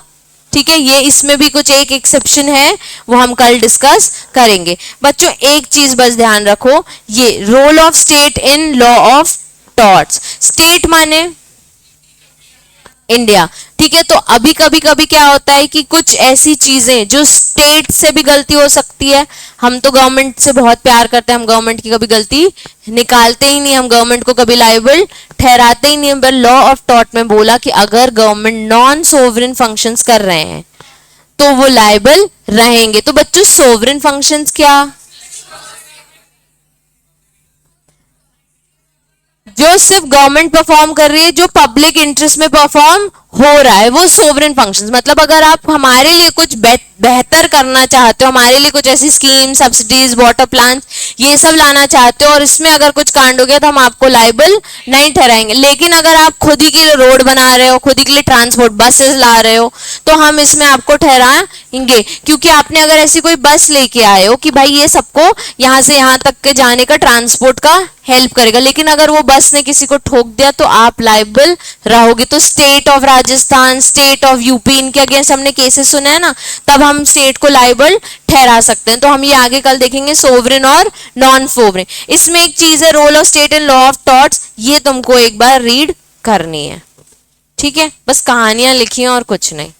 ठीक है। ये इसमें भी कुछ एक एक्सेप्शन है, वो हम कल डिस्कस करेंगे। बच्चों एक चीज बस ध्यान रखो, ये role of state in law of torts. State माने इंडिया, ठीक है। तो अभी कभी कभी क्या होता है कि कुछ ऐसी चीजें जो स्टेट से भी गलती हो सकती है, हम तो गवर्नमेंट से बहुत प्यार करते हैं, हम गवर्नमेंट की कभी गलती निकालते ही नहीं, हम गवर्नमेंट को कभी लायबल ठहराते ही नहीं। पर लॉ ऑफ टॉर्ट में बोला कि अगर गवर्नमेंट नॉन सोवरेन फंक्शंस कर रहे हैं तो वो लायबल रहेंगे। तो बच्चों सोवरेन फंक्शंस क्या, जो सिर्फ गवर्नमेंट परफॉर्म कर रही है, जो पब्लिक इंटरेस्ट में परफॉर्म हो रहा है, वो सोवरेन फंक्शंस। मतलब अगर आप हमारे लिए कुछ बेहतर करना चाहते हो, हमारे लिए कुछ ऐसी स्कीम, सब्सिडीज, वाटर प्लान, ये सब लाना चाहते हो और इसमें अगर कुछ कांड हो गया तो हम आपको लायबल नहीं ठहराएंगे। लेकिन अगर आप खुद ही के लिए रोड बना रहे हो, खुद ही के लिए ट्रांसपोर्ट बसेस ला रहे हो, तो हम इसमें आपको ठहराएंगे, क्योंकि आपने अगर ऐसी कोई बस लेके आए हो कि भाई ये सबको यहाँ से यहाँ तक के जाने का ट्रांसपोर्ट का हेल्प करेगा, लेकिन अगर वो बस ने किसी को ठोक दिया तो आप लायबल रहोगे। तो state of Rajasthan, state of UP, इनके अगेंस्ट हमने केसेस सुने हैं ना, तब हम स्टेट को लायबल ठहरा सकते हैं। तो हम ये आगे कल देखेंगे सोवरेन और नॉन सोवरेन। इसमें एक चीज है role of state in law of torts, ये तुमको एक बार रीड करनी है, ठीक है। बस कहानियां लिखी हैं और कुछ नहीं।